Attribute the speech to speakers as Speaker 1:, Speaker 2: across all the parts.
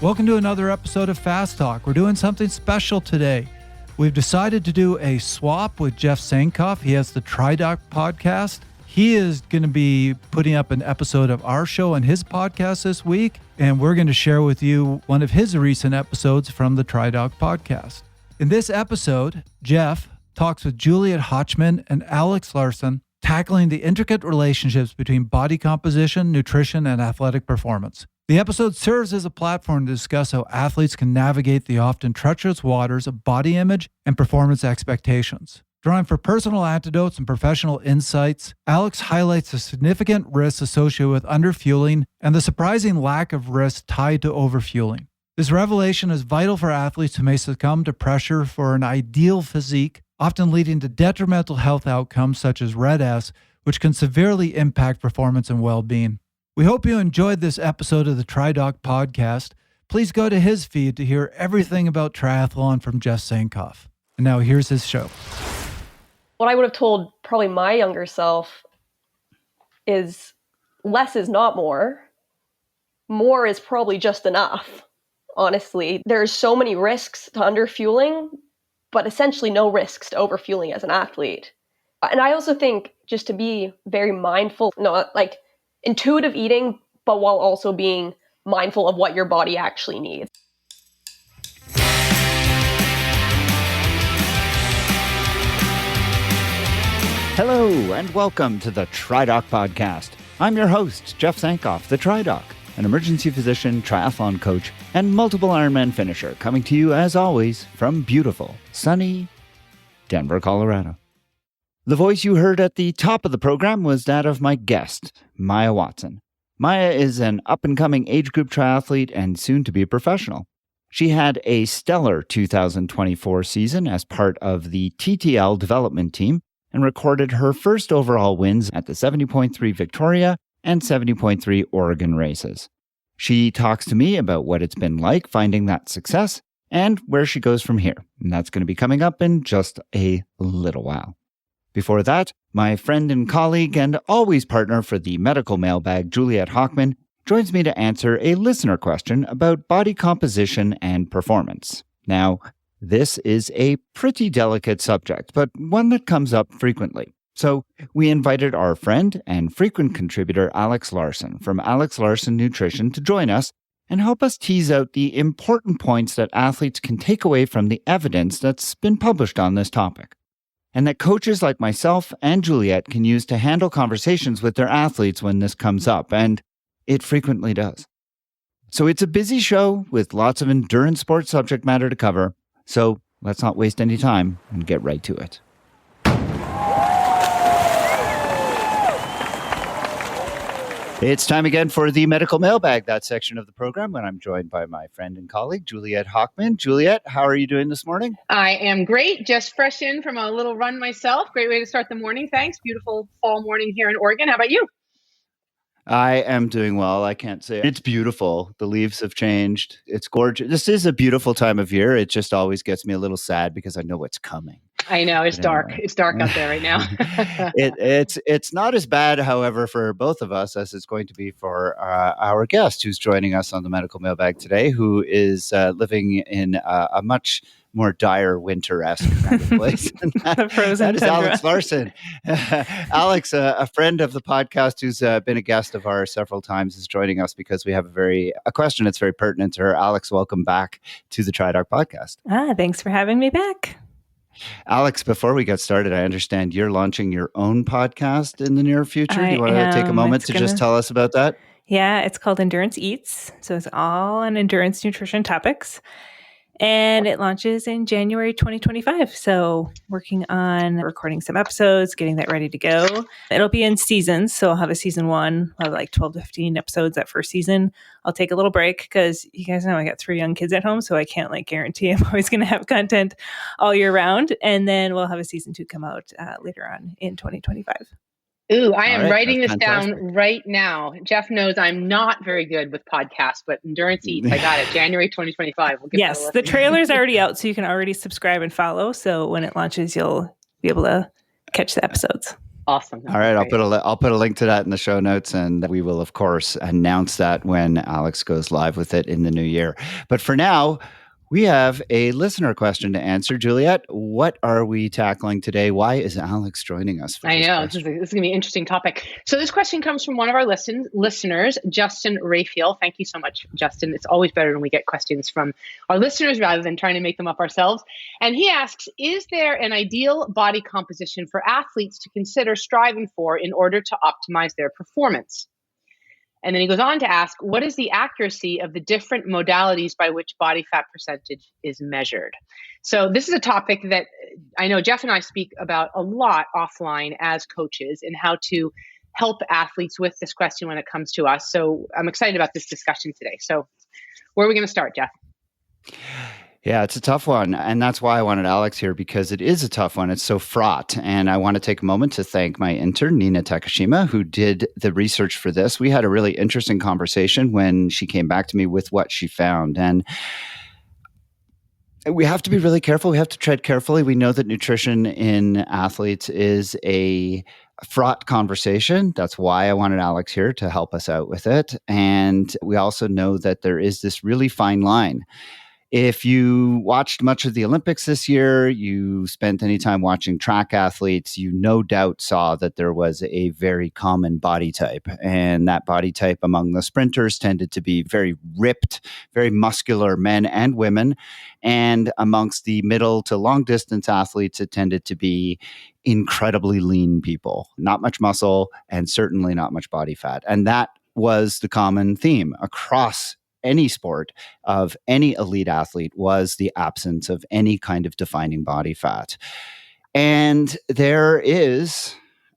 Speaker 1: Welcome to another episode of Fast Talk. We're doing something special today. We've decided to do a swap with Jeff Sankoff. He has the TriDoc Podcast. He is going to be putting up an episode of our show on his podcast this week, and we're going to share with you one of his recent episodes from the TriDoc Podcast. In this episode, Jeff talks with Juliet Hochman and Alex Larson, tackling the intricate relationships between body composition, nutrition, and athletic performance. The episode serves as a platform to discuss how athletes can navigate the often treacherous waters of body image and performance expectations. Drawing for personal antidotes and professional insights, Alex highlights the significant risks associated with underfueling and the surprising lack of risk tied to overfueling. This revelation is vital for athletes who may succumb to pressure for an ideal physique, often leading to detrimental health outcomes such as red S, which can severely impact performance and well-being. We hope you enjoyed this episode of the TriDoc Podcast. Please go to his feed to hear everything about triathlon from Jeff Sankoff. And now here's his show.
Speaker 2: What I would have told probably my younger self is less is not more. More is probably just enough, honestly. There's so many risks to underfueling, but essentially no risks to overfueling as an athlete. And I also think just to be very mindful, intuitive eating, but while also being mindful of what your body actually needs.
Speaker 3: Hello, and welcome to the TriDoc Podcast. I'm your host, Jeff Sankoff, the TriDoc, an emergency physician, triathlon coach, and multiple Ironman finisher, coming to you, as always, from beautiful, sunny Denver, Colorado. The voice you heard at the top of the program was that of my guest, Maya Watson. Maya is an up-and-coming age group triathlete and soon-to-be professional. She had a stellar 2024 season as part of the TTL development team and recorded her first overall wins at the 70.3 Victoria and 70.3 Oregon races. She talks to me about what it's been like finding that success and where she goes from here. And that's going to be coming up in just a little while. Before that, my friend and colleague and always partner for the medical mailbag, Juliet Hochman, joins me to answer a listener question about body composition and performance. Now, this is a pretty delicate subject, but one that comes up frequently. So we invited our friend and frequent contributor, Alex Larson from Alex Larson Nutrition, to join us and help us tease out the important points that athletes can take away from the evidence that's been published on this topic, and that coaches like myself and Juliet can use to handle conversations with their athletes when this comes up, and it frequently does. So it's a busy show with lots of endurance sports subject matter to cover, so let's not waste any time and get right to it. It's time again for the medical mailbag, that section of the program, when I'm joined by my friend and colleague, Juliet Hochman. Juliet, how are you doing this morning?
Speaker 4: I am great. Just fresh in from a little run myself. Great way to start the morning. Thanks. Beautiful fall morning here in Oregon. How about you?
Speaker 3: I am doing well. I can't say it's beautiful. The leaves have changed. It's gorgeous. This is a beautiful time of year. It just always gets me a little sad because I know what's coming.
Speaker 4: I know it's dark. It's dark out there right now.
Speaker 3: It's not as bad, however, for both of us as it's going to be for our guest who's joining us on the medical mailbag today, who is living in a much more dire winter-esque kind of place.
Speaker 5: The frozen
Speaker 3: that is
Speaker 5: tundra.
Speaker 3: Alex Larson. Alex, a friend of the podcast who's been a guest of ours several times, is joining us because we have a question that's very pertinent to her. Alex, welcome back to the TriDoc Podcast.
Speaker 5: Thanks for having me back.
Speaker 3: Alex, before we get started, I understand you're launching your own podcast in the near future. Do you want to take a moment to just tell us about that?
Speaker 5: Yeah, it's called Endurance Eats. So it's all on endurance nutrition topics. And it launches in January 2025. So working on recording some episodes, getting that ready to go. It'll be in seasons. So I'll have a season one. I'll have like 12 to 15 episodes that first season. I'll take a little break because you guys know I got 3 young kids at home. So I can't guarantee I'm always going to have content all year round. And then we'll have a season 2 come out later on in 2025.
Speaker 4: Ooh, I am
Speaker 3: All right,
Speaker 4: writing this
Speaker 3: fantastic.
Speaker 4: down right now. Jeff knows I'm not very good with podcasts, but Endurance Eats, I got it. January 2025. We'll
Speaker 5: Yes, the trailer's already out, so you can already subscribe and follow. So when it launches, you'll be able to catch the episodes.
Speaker 4: Awesome.
Speaker 3: All right, I'll put a link to that in the show notes, and we will, of course, announce that when Alex goes live with it in the new year. But for now, we have a listener question to answer. Juliet, what are we tackling today? Why is Alex joining us for
Speaker 4: I
Speaker 3: this
Speaker 4: know,
Speaker 3: question?
Speaker 4: this is going to be an interesting topic. So this question comes from one of our listeners, Justin Raphael. Thank you so much, Justin. It's always better when we get questions from our listeners rather than trying to make them up ourselves. And he asks, is there an ideal body composition for athletes to consider striving for in order to optimize their performance? And then he goes on to ask, what is the accuracy of the different modalities by which body fat percentage is measured? So this is a topic that I know Jeff and I speak about a lot offline as coaches and how to help athletes with this question when it comes to us. So I'm excited about this discussion today. So where are we going to start, Jeff?
Speaker 3: Yeah, it's a tough one. And that's why I wanted Alex here, because it is a tough one. It's so fraught. And I want to take a moment to thank my intern, Nina Takashima, who did the research for this. We had a really interesting conversation when she came back to me with what she found. And we have to be really careful. We have to tread carefully. We know that nutrition in athletes is a fraught conversation. That's why I wanted Alex here to help us out with it. And we also know that there is this really fine line. If you watched much of the Olympics this year, you spent any time watching track athletes, you no doubt saw that there was a very common body type. And that body type among the sprinters tended to be very ripped, very muscular men and women. And amongst the middle to long distance athletes, it tended to be incredibly lean people, not much muscle, and certainly not much body fat. And that was the common theme across any sport of any elite athlete, was the absence of any kind of defining body fat. And there is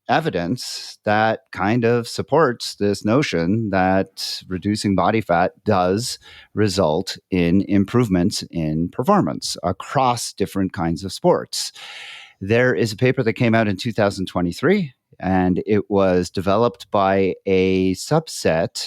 Speaker 3: evidence that kind of supports this notion that reducing body fat does result in improvements in performance across different kinds of sports. There is a paper that came out in 2023, and it was developed by a subgroup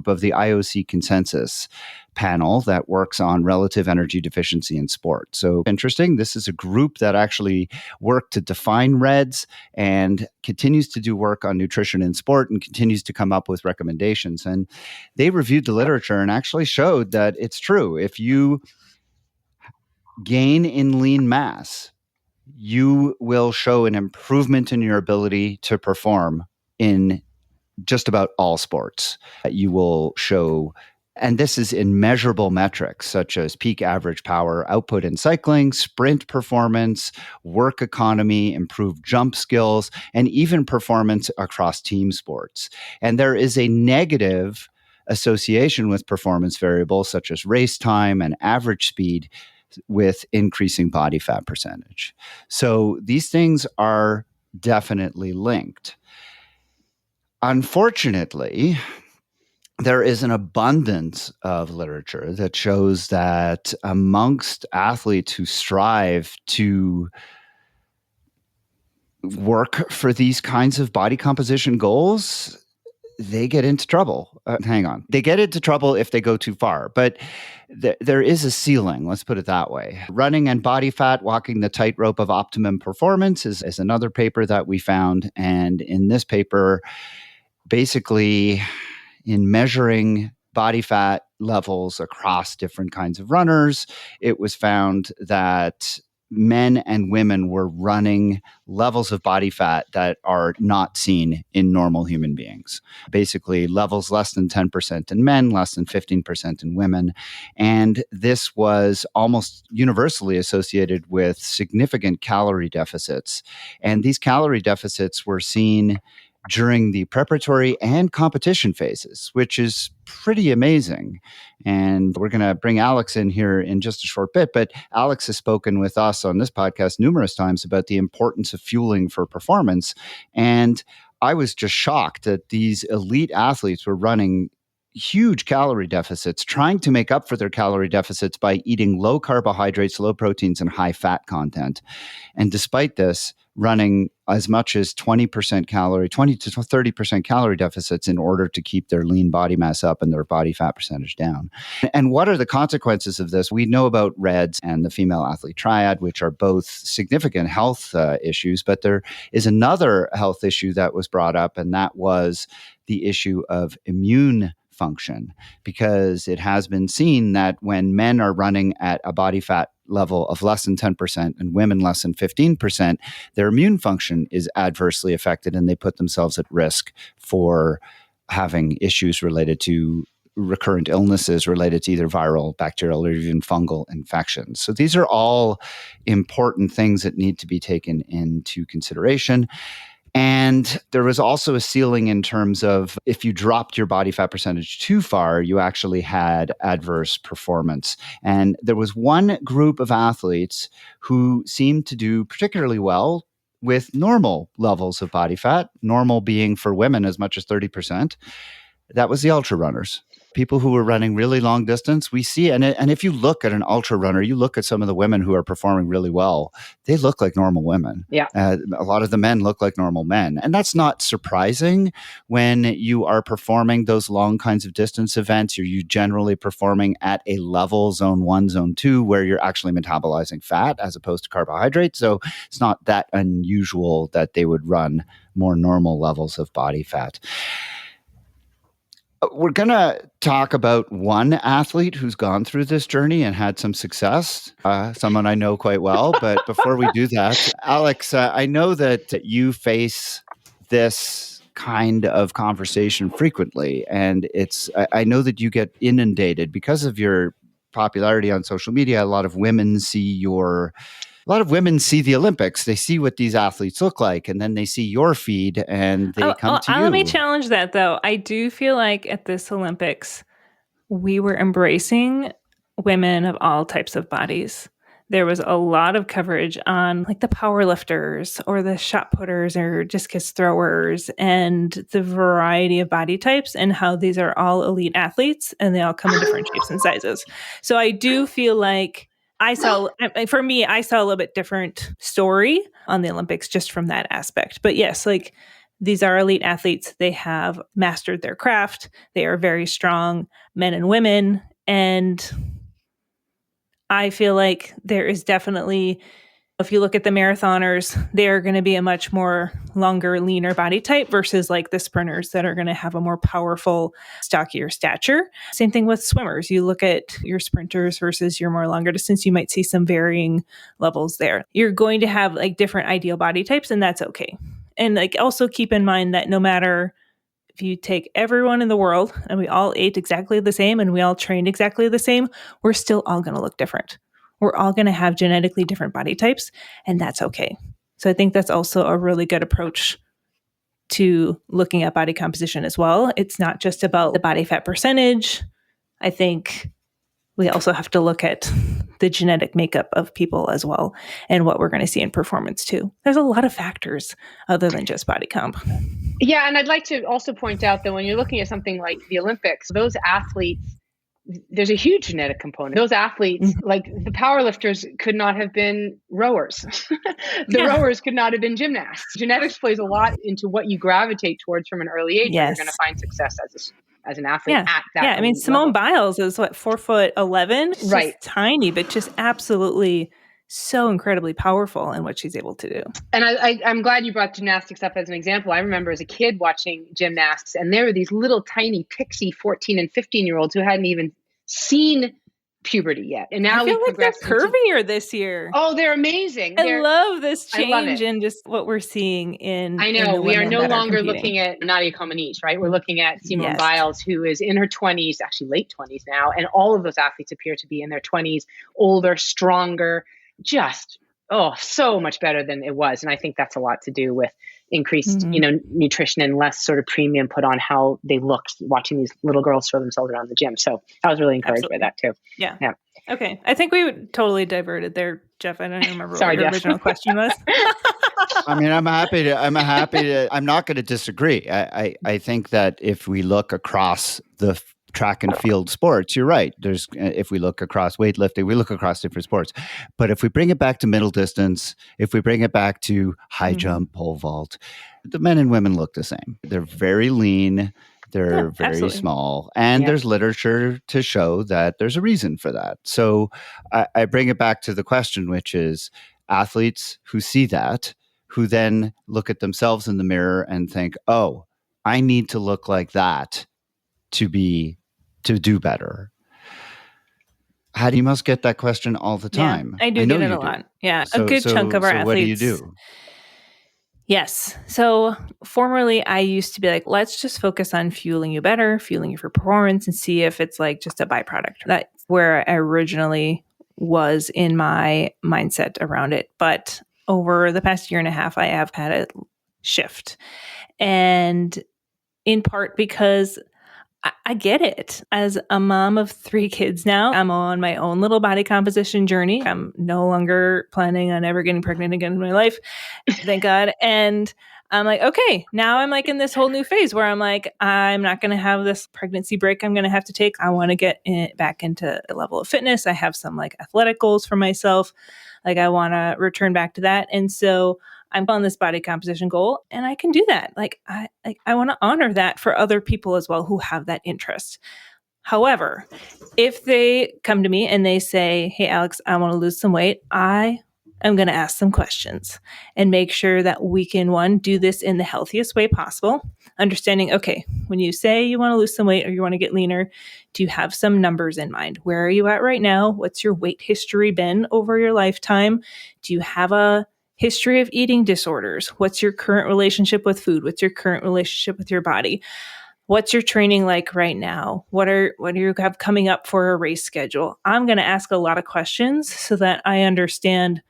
Speaker 3: of the IOC consensus panel that works on relative energy deficiency in sport. So interesting. This is a group that actually worked to define REDS and continues to do work on nutrition in sport and continues to come up with recommendations. And they reviewed the literature and actually showed that it's true. If you gain in lean mass, you will show an improvement in your ability to perform in just about all sports. You will show, and this is in measurable metrics such as peak average power output in cycling, sprint performance, work economy, improved jump skills, and even performance across team sports. And there is a negative association with performance variables such as race time and average speed with increasing body fat percentage. So these things are definitely linked. Unfortunately, there is an abundance of literature that shows that amongst athletes who strive to work for these kinds of body composition goals, they get into trouble. They get into trouble if they go too far, but there is a ceiling, let's put it that way. Running and body fat, walking the tightrope of optimum performance is another paper that we found. And in this paper, basically in measuring body fat levels across different kinds of runners, it was found that men and women were running levels of body fat that are not seen in normal human beings. Basically, levels less than 10% in men, less than 15% in women. And this was almost universally associated with significant calorie deficits. And these calorie deficits were seen during the preparatory and competition phases, which is pretty amazing. And we're going to bring Alex in here in just a short bit, but Alex has spoken with us on this podcast numerous times about the importance of fueling for performance. And I was just shocked that these elite athletes were running huge calorie deficits, trying to make up for their calorie deficits by eating low carbohydrates, low proteins, and high fat content. And despite this, running as much as 20 to 30% calorie deficits in order to keep their lean body mass up and their body fat percentage down. And what are the consequences of this? We know about RED-S and the female athlete triad, which are both significant health issues, but there is another health issue that was brought up, and that was the issue of immune function, because it has been seen that when men are running at a body fat level of less than 10% and women less than 15%, their immune function is adversely affected and they put themselves at risk for having issues related to recurrent illnesses related to either viral, bacterial, or even fungal infections. So these are all important things that need to be taken into consideration. And there was also a ceiling in terms of if you dropped your body fat percentage too far, you actually had adverse performance. And there was one group of athletes who seemed to do particularly well with normal levels of body fat, normal being for women as much as 30%. That was the ultra runners. People who were running really long distance, we see, and if you look at an ultra runner, you look at some of the women who are performing really well, they look like normal women.
Speaker 4: Yeah.
Speaker 3: A lot of the men look like normal men. And that's not surprising when you are performing those long kinds of distance events. You're generally performing at a level, zone 1, zone 2, where you're actually metabolizing fat as opposed to carbohydrates. So it's not that unusual that they would run more normal levels of body fat. We're going to talk about one athlete who's gone through this journey and had some success, someone I know quite well. But before we do that, Alex, I know that you face this kind of conversation frequently. And I know that you get inundated because of your popularity on social media. A lot of women see the Olympics. They see what these athletes look like, and then they see your feed and they come to you.
Speaker 5: Let me challenge that, though. I do feel like at this Olympics, we were embracing women of all types of bodies. There was a lot of coverage on like the power lifters or the shot putters or discus throwers and the variety of body types and how these are all elite athletes and they all come in different shapes and sizes. So I do feel like I saw a little bit different story on the Olympics just from that aspect. But yes, like these are elite athletes. They have mastered their craft. They are very strong men and women. And I feel like there is definitely, if you look at the marathoners, they're going to be a much more longer, leaner body type versus like the sprinters that are going to have a more powerful, stockier stature. Same thing with swimmers. You look at your sprinters versus your more longer distance, you might see some varying levels there. You're going to have like different ideal body types, and that's okay. And like also keep in mind that no matter if you take everyone in the world and we all ate exactly the same and we all trained exactly the same, we're still all going to look different. We're all going to have genetically different body types, and that's okay. So I think that's also a really good approach to looking at body composition as well. It's not just about the body fat percentage. I think we also have to look at the genetic makeup of people as well and what we're going to see in performance too. There's a lot of factors other than just body comp.
Speaker 4: Yeah, and I'd like to also point out that when you're looking at something like the Olympics, those athletes, there's a huge genetic component. Those athletes, like the powerlifters, could not have been rowers. Rowers could not have been gymnasts. Genetics plays a lot into what you gravitate towards from an early age.
Speaker 5: Yes.
Speaker 4: You're going to find success as an athlete at that
Speaker 5: Yeah, I mean, Simone Biles is 4'11",
Speaker 4: right?
Speaker 5: Just tiny, but just absolutely so incredibly powerful in what she's able to do.
Speaker 4: And I'm glad you brought gymnastics up as an example. I remember as a kid watching gymnastics, and there were these little tiny pixie 14 and 15-year-olds who hadn't even seen puberty yet. And now
Speaker 5: I feel like they're curvier this year.
Speaker 4: Oh, they're amazing.
Speaker 5: I love this change in just what we're seeing in.
Speaker 4: I know we are no longer looking at Nadia Comaneci, right? We're looking at Simone Biles, who is in her 20s, actually late 20s now. And all of those athletes appear to be in their 20s, older, stronger, just, so much better than it was. And I think that's a lot to do with increased, nutrition and less sort of premium put on how they looked watching these little girls throw themselves around the gym. So I was really encouraged by that too.
Speaker 5: Yeah. Okay. I think we totally diverted there, Jeff. I don't even remember
Speaker 4: Sorry,
Speaker 5: what your
Speaker 4: Jeff.
Speaker 5: original question was.
Speaker 3: I mean, I'm not going to disagree. I think that if we look across the track and field sports, you're right. There's, if we look across weightlifting, we look across different sports. But if we bring it back to middle distance, if we bring it back to high jump, pole vault, the men and women look the same. They're very lean. They're very
Speaker 5: absolutely.
Speaker 3: small. And there's literature to show that there's a reason for that. So I bring it back to the question, which is athletes who see that, who then look at themselves in the mirror and think, oh, I need to look like that to do better. How do you must get that question all the time?
Speaker 5: I do get it a lot. Yeah. A good chunk of our athletes.
Speaker 3: What do you do?
Speaker 5: Yes. So formerly I used to be like, let's just focus on fueling you better, fueling you for performance, and see if it's like just a byproduct. That's where I originally was in my mindset around it. But over the past year and a half, I have had a shift. And in part because I get it. As a mom of 3 kids now, I'm on my own little body composition journey. I'm no longer planning on ever getting pregnant again in my life. Thank God. And I'm like, okay, now I'm like in this whole new phase where I'm like, I'm not going to have this pregnancy break I'm going to have to take. I want to get back into a level of fitness. I have some like athletic goals for myself. Like I want to return back to that. And so I'm on this body composition goal and I can do that. Like I want to honor that for other people as well who have that interest. However, if they come to me and they say, hey, Alex, I want to lose some weight, I am going to ask some questions and make sure that we can, one, do this in the healthiest way possible. Understanding, okay, when you say you want to lose some weight or you want to get leaner, do you have some numbers in mind? Where are you at right now? What's your weight history been over your lifetime? Do you have a history of eating disorders? What's your current relationship with food? What's your current relationship with your body? What's your training like right now? What do you have coming up for a race schedule? I'm going to ask a lot of questions so that I understand,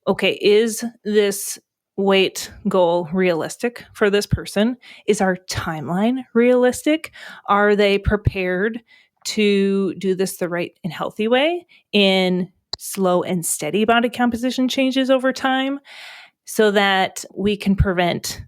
Speaker 5: okay, is this weight goal realistic for this person? Is our timeline realistic? Are they prepared to do this the right and healthy way in slow and steady body composition changes over time so that we can prevent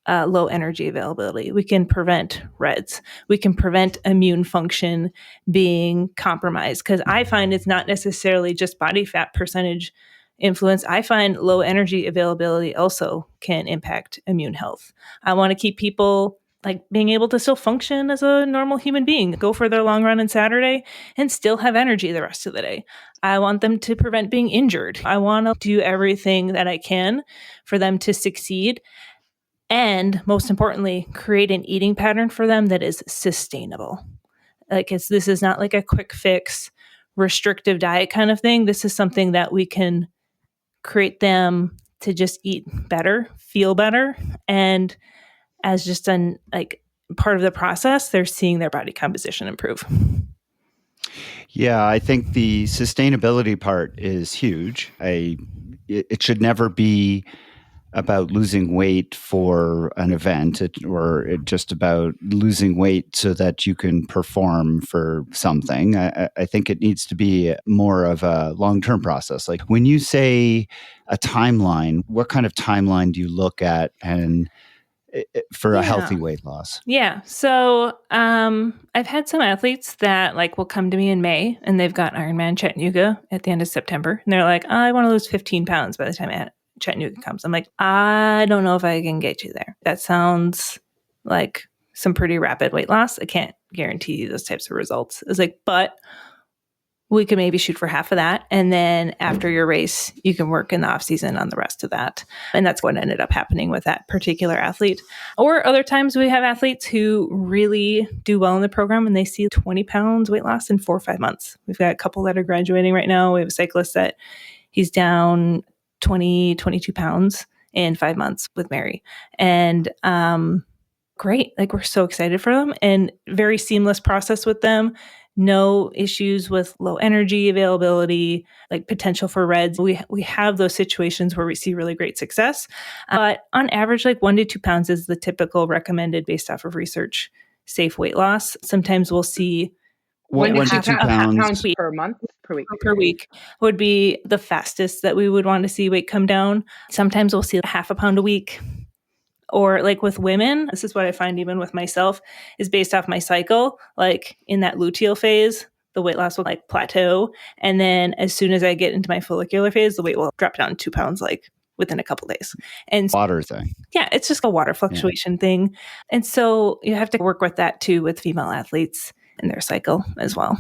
Speaker 5: low energy availability. We can prevent REDs. We can prevent immune function being compromised. Because I find it's not necessarily just body fat percentage influence. I find low energy availability also can impact immune health. I want to keep people like being able to still function as a normal human being, go for their long run on Saturday and still have energy the rest of the day. I want them to prevent being injured. I want to do everything that I can for them to succeed. And most importantly, create an eating pattern for them that is sustainable. Like this is not like a quick fix, restrictive diet kind of thing. This is something that we can create them to just eat better, feel better, and as just an like part of the process, they're seeing their body composition improve.
Speaker 3: Yeah, I think the sustainability part is huge. It should never be about losing weight for an event or just about losing weight so that you can perform for something. I think it needs to be more of a long-term process. Like when you say a timeline, what kind of timeline do you look at and for a healthy weight loss?
Speaker 5: Yeah. So I've had some athletes that like will come to me in May and they've got Ironman Chattanooga at the end of September. And they're like, I want to lose 15 pounds by the time Chattanooga comes. I'm like, I don't know if I can get you there. That sounds like some pretty rapid weight loss. I can't guarantee you those types of results. It's like, but we could maybe shoot for half of that. And then after your race, you can work in the off season on the rest of that. And that's what ended up happening with that particular athlete. Or other times we have athletes who really do well in the program and they see 20 pounds weight loss in 4 or 5 months. We've got a couple that are graduating right now. We have a cyclist that he's down 22 pounds in 5 months with Mary. And great. Like we're so excited for them and very seamless process with them. No issues with low energy availability, like potential for REDs. We have those situations where we see really great success. But on average, like 1 to 2 pounds is the typical recommended based off of research, safe weight loss. Sometimes we'll see
Speaker 3: 1 to 2 pounds
Speaker 4: per month, per week.
Speaker 5: Per week would be the fastest that we would want to see weight come down. Sometimes we'll see 0.5 pound a week. Or like with women, this is what I find even with myself, is based off my cycle. Like in that luteal phase, the weight loss will like plateau. And then as soon as I get into my follicular phase, the weight will drop down 2 pounds like within a couple days. And
Speaker 3: Water thing.
Speaker 5: yeah, it's just a water fluctuation thing. And so you have to work with that too with female athletes and their cycle as well.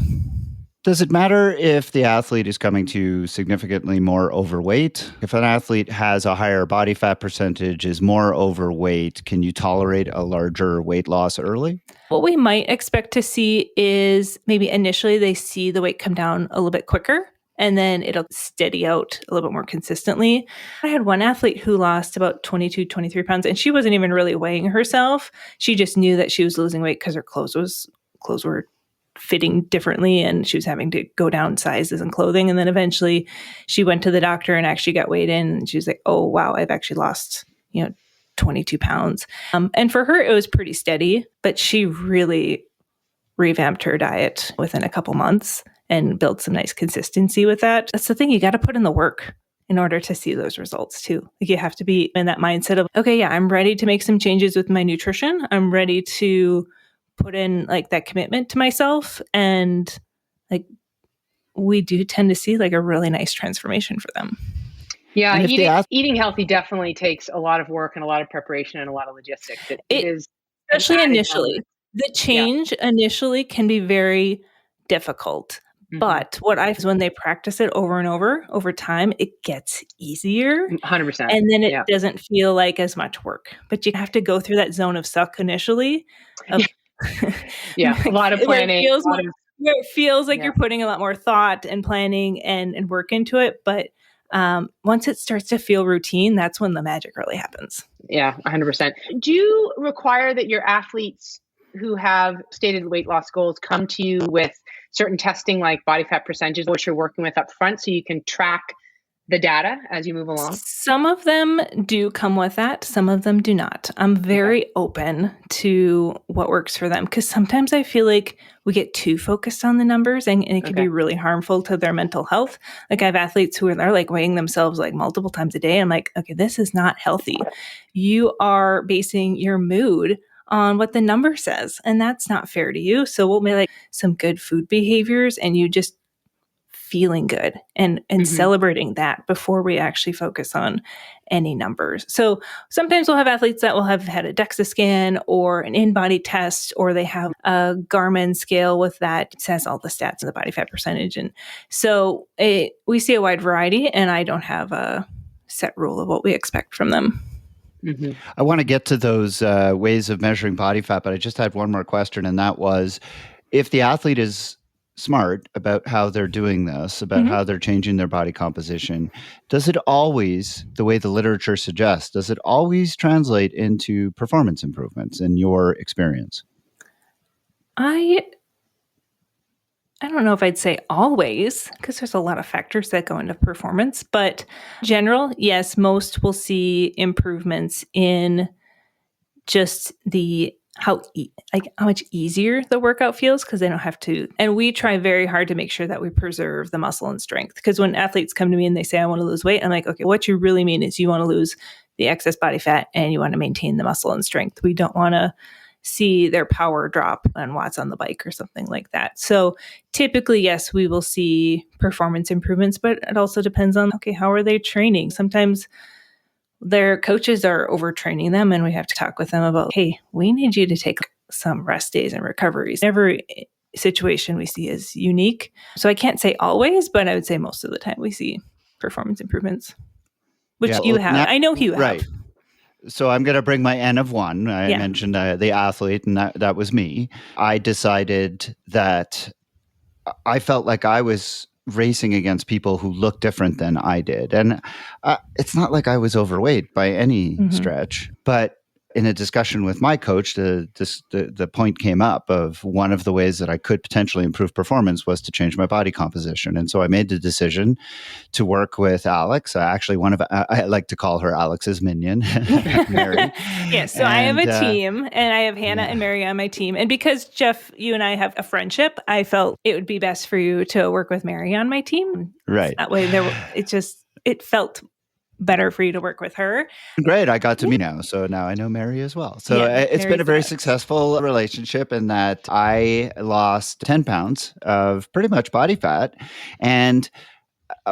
Speaker 3: Does it matter if the athlete is coming to significantly more overweight? If an athlete has a higher body fat percentage, is more overweight, can you tolerate a larger weight loss early?
Speaker 5: What we might expect to see is maybe initially they see the weight come down a little bit quicker, and then it'll steady out a little bit more consistently. I had one athlete who lost about 22, 23 pounds, and she wasn't even really weighing herself. She just knew that she was losing weight because her clothes were fitting differently, and she was having to go down sizes in clothing. And then eventually she went to the doctor and actually got weighed in, and she was like, oh, wow, I've actually lost, 22 pounds. And for her, it was pretty steady, but she really revamped her diet within a couple months and built some nice consistency with that. That's the thing. You got to put in the work in order to see those results too. Like you have to be in that mindset of, okay, yeah, I'm ready to make some changes with my nutrition. I'm ready to put in like that commitment to myself. And like, we do tend to see like a really nice transformation for them.
Speaker 4: Yeah. Eating healthy definitely takes a lot of work and a lot of preparation and a lot of logistics. It is,
Speaker 5: especially initially. The change initially can be very difficult. Mm-hmm. But what I find is when they practice it over and over time, it gets easier.
Speaker 4: 100%.
Speaker 5: And then it doesn't feel like as much work. But you have to go through that zone of suck initially. A lot of planning. Where it feels like you're putting a lot more thought and planning and work into it. But once it starts to feel routine, that's when the magic really happens.
Speaker 4: Yeah, 100%. Do you require that your athletes who have stated weight loss goals come to you with certain testing like body fat percentages, which you're working with up front so you can track the data as you move along?
Speaker 5: Some of them do come with that. Some of them do not. I'm very open to what works for them because sometimes I feel like we get too focused on the numbers and it can be really harmful to their mental health. Like I have athletes who are like weighing themselves like multiple times a day. I'm like, okay, this is not healthy. You are basing your mood on what the number says, and that's not fair to you. So we'll make like some good food behaviors and you just feeling good and celebrating that before we actually focus on any numbers. So sometimes we'll have athletes that will have had a DEXA scan or an in-body test, or they have a Garmin scale with that says all the stats of the body fat percentage. And so we see a wide variety, and I don't have a set rule of what we expect from them.
Speaker 3: Mm-hmm. I want to get to those ways of measuring body fat, but I just had one more question, and that was, if the athlete is smart about how they're doing this, about how they're changing their body composition, does it always, the way the literature suggests, does it always translate into performance improvements in your experience?
Speaker 5: I don't know if I'd say always, because there's a lot of factors that go into performance, but general, yes, most will see improvements in just how much easier the workout feels because they don't have to. And we try very hard to make sure that we preserve the muscle and strength. Because when athletes come to me and they say, I want to lose weight, I'm like, okay, what you really mean is you want to lose the excess body fat and you want to maintain the muscle and strength. We don't want to see their power drop on watts on the bike or something like that. So typically, yes, we will see performance improvements, but it also depends on, okay, how are they training? Sometimes their coaches are overtraining them and we have to talk with them about, hey, we need you to take some rest days and recoveries. Every situation we see is unique. So I can't say always, but I would say most of the time we see performance improvements, which you have. I know you have.
Speaker 3: Right. So I'm going to bring my N of one. I mentioned the athlete, and that was me. I decided that I felt like I was racing against people who looked different than I did. And it's not like I was overweight by any stretch, but in a discussion with my coach, the point came up of one of the ways that I could potentially improve performance was to change my body composition. And so I made the decision to work with Alex. Actually, I like to call her Alex's minion, Mary.
Speaker 5: Yes, so I have a team, and I have Hannah and Mary on my team. And because, Jeff, you and I have a friendship, I felt it would be best for you to work with Mary on my team.
Speaker 3: Right.
Speaker 5: That way, it felt better for you to work with her.
Speaker 3: Great. I got to meet now. So now I know Mary as well. So it's been a very successful relationship in that I lost 10 pounds of pretty much body fat. And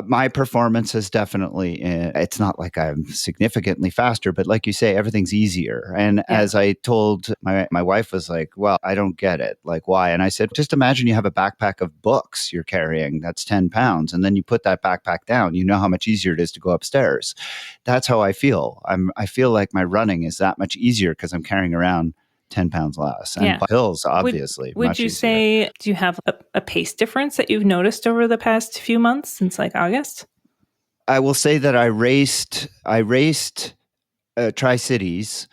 Speaker 3: my performance has definitely, it's not like I'm significantly faster, but like you say, everything's easier. And as I told my wife was like, well, I don't get it. Like, why? And I said, just imagine you have a backpack of books you're carrying. That's 10 pounds. And then you put that backpack down. You know how much easier it is to go upstairs. That's how I feel. I feel like my running is that much easier because I'm carrying around 10 pounds less. And hills, obviously.
Speaker 5: Would you say, do you have a pace difference that you've noticed over the past few months since like August?
Speaker 3: I will say that I raced Tri-Cities,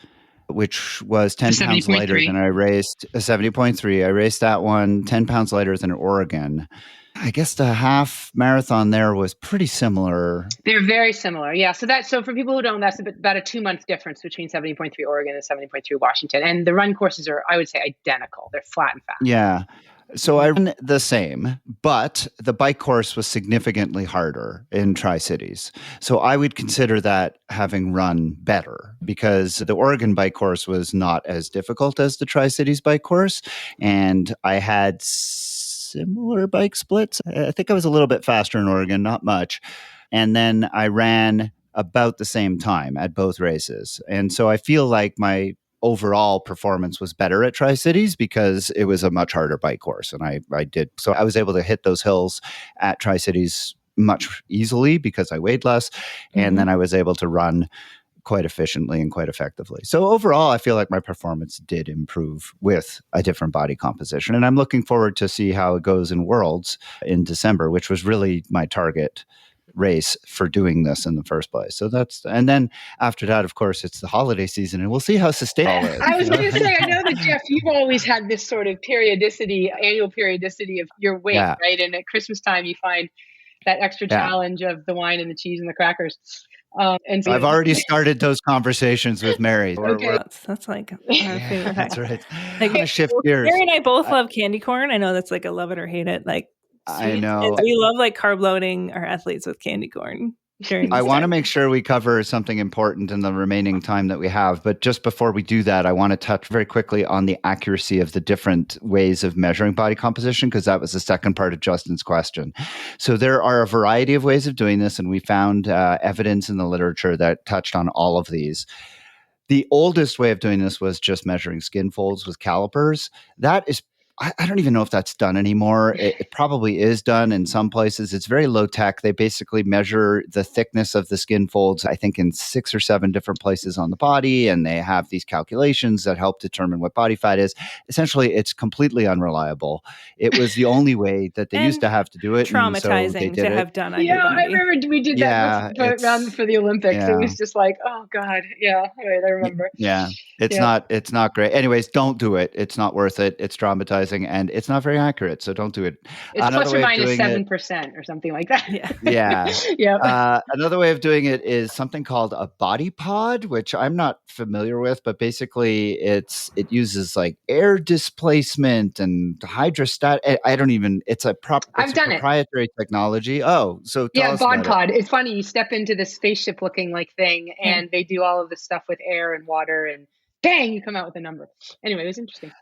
Speaker 3: which was 10 pounds lighter than I raced a 70.3. I raced that one 10 pounds lighter than Oregon. I guess the half marathon there was pretty similar.
Speaker 4: They're very similar. Yeah. So for people who don't, that's about a 2-month difference between 70.3 Oregon and 70.3 Washington. And the run courses are, I would say, identical. They're flat and fast.
Speaker 3: Yeah. So I ran the same, but the bike course was significantly harder in Tri-Cities. So I would consider that having run better because the Oregon bike course was not as difficult as the Tri-Cities bike course. And I had similar bike splits. I think I was a little bit faster in Oregon, not much. And then I ran about the same time at both races. And so I feel like my overall performance was better at Tri-Cities because it was a much harder bike course. And I did. So I was able to hit those hills at Tri-Cities much easily because I weighed less. And then I was able to run quite efficiently and quite effectively. So overall, I feel like my performance did improve with a different body composition. And I'm looking forward to see how it goes in Worlds in December, which was really my target race for doing this in the first place. So and then after that, of course, it's the holiday season and we'll see how sustainable it is.
Speaker 4: I was going to say, I know that Jeff, you've always had this sort of annual periodicity of your weight, right? And at Christmas time, you find that extra challenge of the wine and the cheese and the crackers. And so
Speaker 3: I've already started those conversations with Mary.
Speaker 5: Okay. That's like our favorite.
Speaker 3: That's right.
Speaker 5: Like,
Speaker 3: shift gears.
Speaker 5: Mary and I both love candy corn. I know that's like a love it or hate it. Like,
Speaker 3: I know.
Speaker 5: And we love like carb loading our athletes with candy corn.
Speaker 3: I want to make sure we cover something important in the remaining time that we have. But just before we do that, I want to touch very quickly on the accuracy of the different ways of measuring body composition, because that was the second part of Justin's question. So there are a variety of ways of doing this, and we found evidence in the literature that touched on all of these. The oldest way of doing this was just measuring skin folds with calipers. That is I don't even know if that's done anymore. It probably is done in some places. It's very low tech. They basically measure the thickness of the skin folds, I think, in 6 or 7 different places on the body. And they have these calculations that help determine what body fat is. Essentially, it's completely unreliable. It was the only way that they used to have to do it.
Speaker 5: Traumatizing to have done.
Speaker 4: I remember we did that round for the Olympics. Yeah. It was just like, oh God. Yeah. Right, I remember.
Speaker 3: Yeah. It's not great. Anyways, don't do it. It's not worth it. It's traumatizing. And it's not very accurate, so don't do it.
Speaker 4: It's plus or minus 7% or something like that.
Speaker 3: Yeah. Another way of doing it is something called a body pod, which I'm not familiar with, but basically it uses like air displacement and hydrostat. I don't even. It's a proprietary technology. Oh, so tell us
Speaker 4: bod pod. It's funny. You step into this spaceship looking like thing, and they do all of this stuff with air and water, and bang, you come out with a number. Anyway, it was interesting.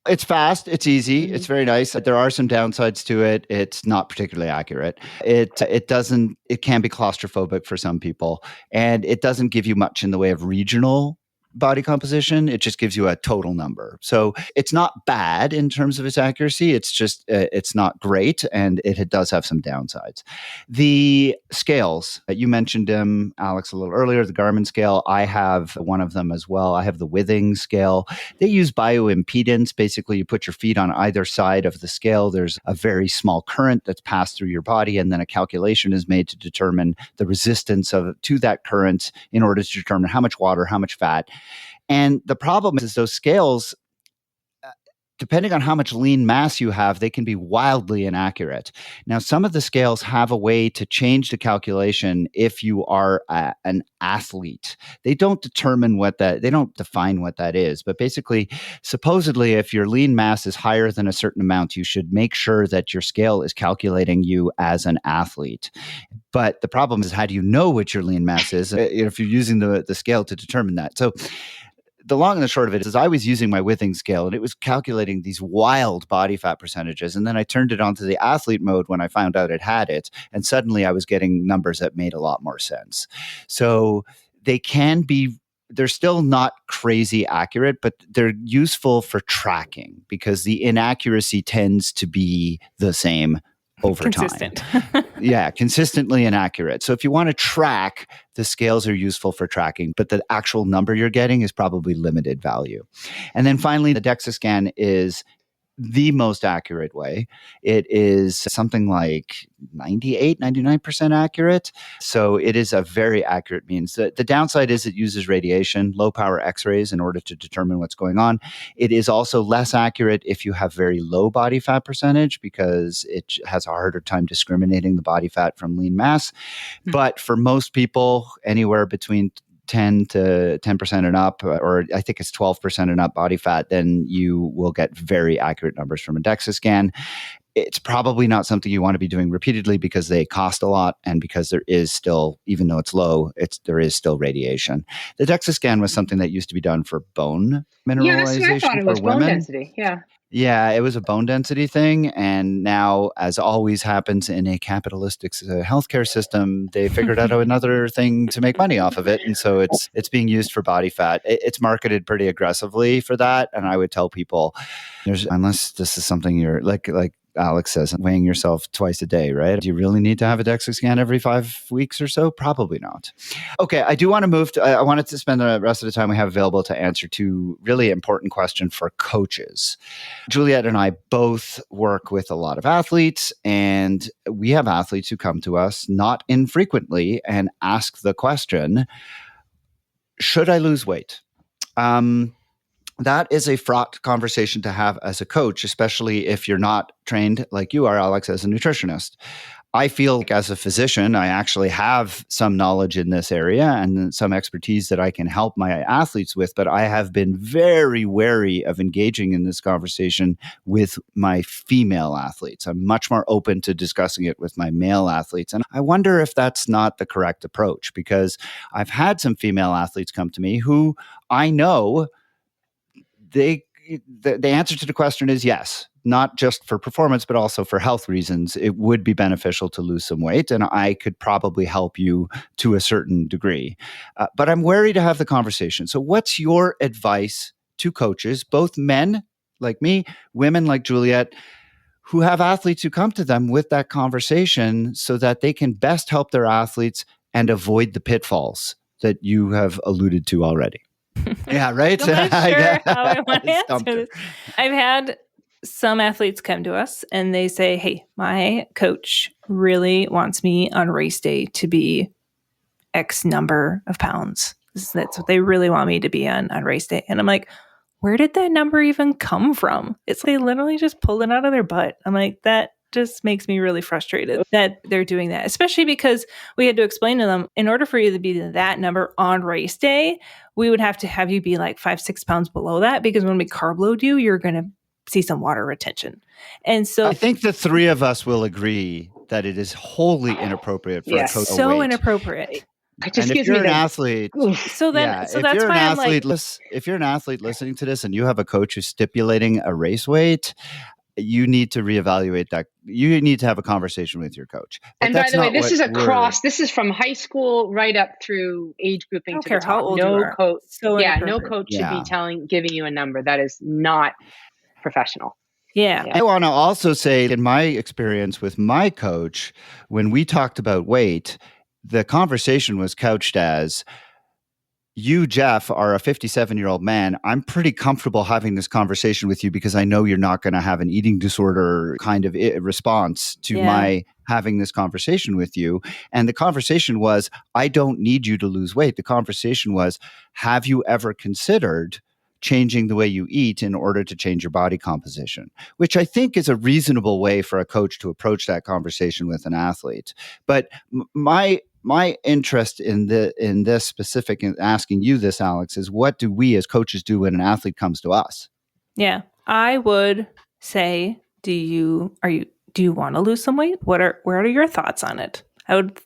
Speaker 3: It's fast. It's easy. Mm-hmm. It's very nice. There are some downsides to it. It's not particularly accurate. It can be claustrophobic for some people, and it doesn't give you much in the way of regional body composition. It just gives you a total number. So it's not bad in terms of its accuracy. It's just, it's not great. And it does have some downsides. The scales, you mentioned them, Alex, a little earlier, the Garmin scale. I have one of them as well. I have the Withing scale. They use bioimpedance. Basically, you put your feet on either side of the scale. There's a very small current that's passed through your body. And then a calculation is made to determine the resistance to that current in order to determine how much water, how much fat. And the problem is those scales, depending on how much lean mass you have, they can be wildly inaccurate. Now, some of the scales have a way to change the calculation if you are an athlete. They don't define what that is, but basically, supposedly, if your lean mass is higher than a certain amount, you should make sure that your scale is calculating you as an athlete. But the problem is, how do you know what your lean mass is if you're using the scale to determine that? So the long and the short of it is I was using my Withings scale and it was calculating these wild body fat percentages. And then I turned it onto the athlete mode when I found out it had it. And suddenly I was getting numbers that made a lot more sense. So they're still not crazy accurate, but they're useful for tracking because the inaccuracy tends to be the same over time. Yeah, consistently inaccurate. So if you want to track, the scales are useful for tracking, but the actual number you're getting is probably limited value. And then finally, the DEXA scan is the most accurate way. It is something like 99% accurate. So it is a very accurate means. The downside is it uses radiation, low power x-rays in order to determine what's going on. It is also less accurate if you have very low body fat percentage because it has a harder time discriminating the body fat from lean mass. But for most people, anywhere between 10% and up, or I think it's 12% and up body fat, then you will get very accurate numbers from a DEXA scan. It's probably not something you want to be doing repeatedly because they cost a lot and because there is still, even though it's low, there is still radiation. The DEXA scan was something that used to be done for bone mineralization.
Speaker 4: Yeah, that's what I thought it was, bone density. Yeah.
Speaker 3: Yeah, it was a bone density thing. And now, as always happens in a capitalistic healthcare system, they figured out another thing to make money off of it. And so it's being used for body fat. It's marketed pretty aggressively for that. And I would tell people, unless this is something you're like Alex says, weighing yourself twice a day, right? Do you really need to have a DEXA scan every 5 weeks or so? Probably not. Okay, I do want to move to, I wanted to spend the rest of the time we have available to answer two really important questions for coaches. Juliet and I both work with a lot of athletes, and we have athletes who come to us not infrequently and ask the question, should I lose weight? That is a fraught conversation to have as a coach, especially if you're not trained like you are, Alex, as a nutritionist. I feel like as a physician, I actually have some knowledge in this area and some expertise that I can help my athletes with, but I have been very wary of engaging in this conversation with my female athletes. I'm much more open to discussing it with my male athletes. And I wonder if that's not the correct approach, because I've had some female athletes come to me who I know the answer to the question is yes, not just for performance, but also for health reasons. It would be beneficial to lose some weight, and I could probably help you to a certain degree. But I'm wary to have the conversation. So what's your advice to coaches, both men like me, women like Juliet, who have athletes who come to them with that conversation so that they can best help their athletes and avoid the pitfalls that you have alluded to already? Yeah, right?
Speaker 5: I'm not sure how I want to answer this. I've had some athletes come to us and they say, hey, my coach really wants me on race day to be X number of pounds. That's what they really want me to be on race day. And I'm like, where did that number even come from? It's they literally just pulled it out of their butt. I'm like, that just makes me really frustrated that they're doing that, especially because we had to explain to them, in order for you to be that number on race day, we would have to have you be like 5-6 pounds below that, because when we carb load you, you're going to see some water retention. And so
Speaker 3: I think the three of us will agree that it is wholly inappropriate for a coach.
Speaker 5: So inappropriate.
Speaker 4: It just
Speaker 3: and
Speaker 4: gives
Speaker 3: if you're
Speaker 4: me
Speaker 3: an athlete,
Speaker 5: so that's why I'm like,
Speaker 3: if you're an athlete listening to this and you have a coach who's stipulating a race weight, you need to reevaluate that. You need to have a conversation with your coach.
Speaker 4: But and by the way, this is across. This is from high school right up through age grouping.
Speaker 5: I don't
Speaker 4: to
Speaker 5: care
Speaker 4: the
Speaker 5: how
Speaker 4: top.
Speaker 5: old
Speaker 4: no
Speaker 5: you are.
Speaker 4: coach.
Speaker 5: So
Speaker 4: no coach should be giving you a number. That is not professional.
Speaker 5: Yeah.
Speaker 3: I want to also say, in my experience with my coach, when we talked about weight, the conversation was couched as, you, Jeff, are a 57-year-old man. I'm pretty comfortable having this conversation with you because I know you're not going to have an eating disorder kind of response to my having this conversation with you. And the conversation was, I don't need you to lose weight. The conversation was, have you ever considered changing the way you eat in order to change your body composition, which I think is a reasonable way for a coach to approach that conversation with an athlete. But my interest in this specific, in asking you this, Alex, is what do we as coaches do when an athlete comes to us?
Speaker 5: Yeah, I would say, do you want to lose some weight? What are your thoughts on it? I would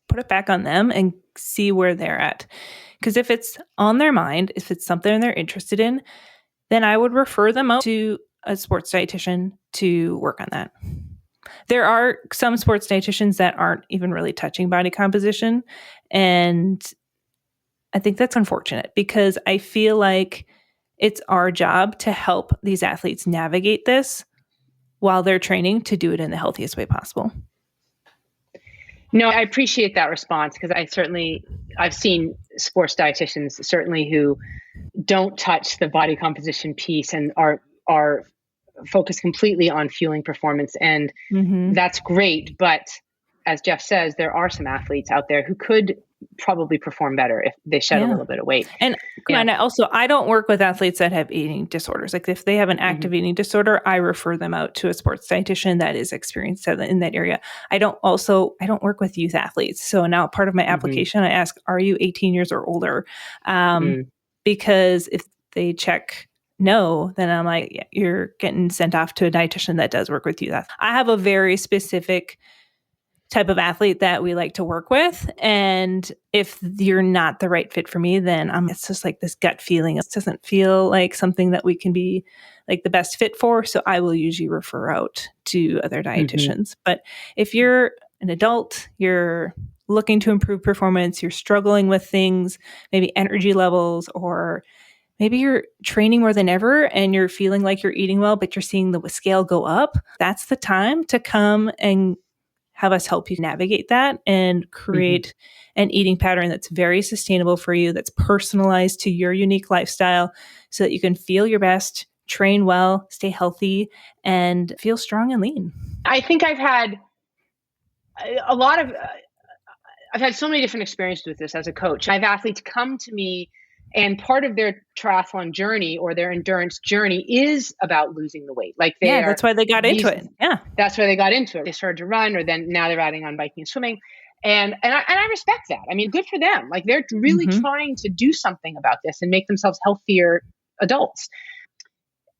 Speaker 5: put it back on them and see where they're at. Because if it's on their mind, if it's something they're interested in, then I would refer them out to a sports dietitian to work on that. There are some sports dietitians that aren't even really touching body composition. And I think that's unfortunate because I feel like it's our job to help these athletes navigate this while they're training to do it in the healthiest way possible.
Speaker 4: No, I appreciate that response because I've seen sports dietitians certainly who don't touch the body composition piece and are focused completely on fueling performance. And that's great. But as Jeff says, there are some athletes out there who could probably perform better if they shed a little bit of weight. And
Speaker 5: I don't work with athletes that have eating disorders. Like if they have an active eating disorder, I refer them out to a sports dietitian that is experienced in that area. I don't work with youth athletes. So now part of my application, I ask, are you 18 years or older? Because if they check no, then I'm like, yeah, you're getting sent off to a dietitian that does work with youth. I have a very specific type of athlete that we like to work with. And if you're not the right fit for me, then it's just like this gut feeling. It doesn't feel like something that we can be like the best fit for. So I will usually refer out to other dietitians. But if you're an adult, you're looking to improve performance, you're struggling with things, maybe energy levels, or maybe you're training more than ever and you're feeling like you're eating well, but you're seeing the scale go up, that's the time to come and have us help you navigate that and create an eating pattern that's very sustainable for you, that's personalized to your unique lifestyle so that you can feel your best, train well, stay healthy, and feel strong and lean.
Speaker 4: I think I've had I've had so many different experiences with this as a coach. I have athletes come to me and part of their triathlon journey or their endurance journey is about losing the weight. Like
Speaker 5: that's why they got into it. Yeah.
Speaker 4: That's why they got into it. They started to run, or then now they're adding on biking and swimming. And I respect that. I mean, good for them. Like they're really trying to do something about this and make themselves healthier adults.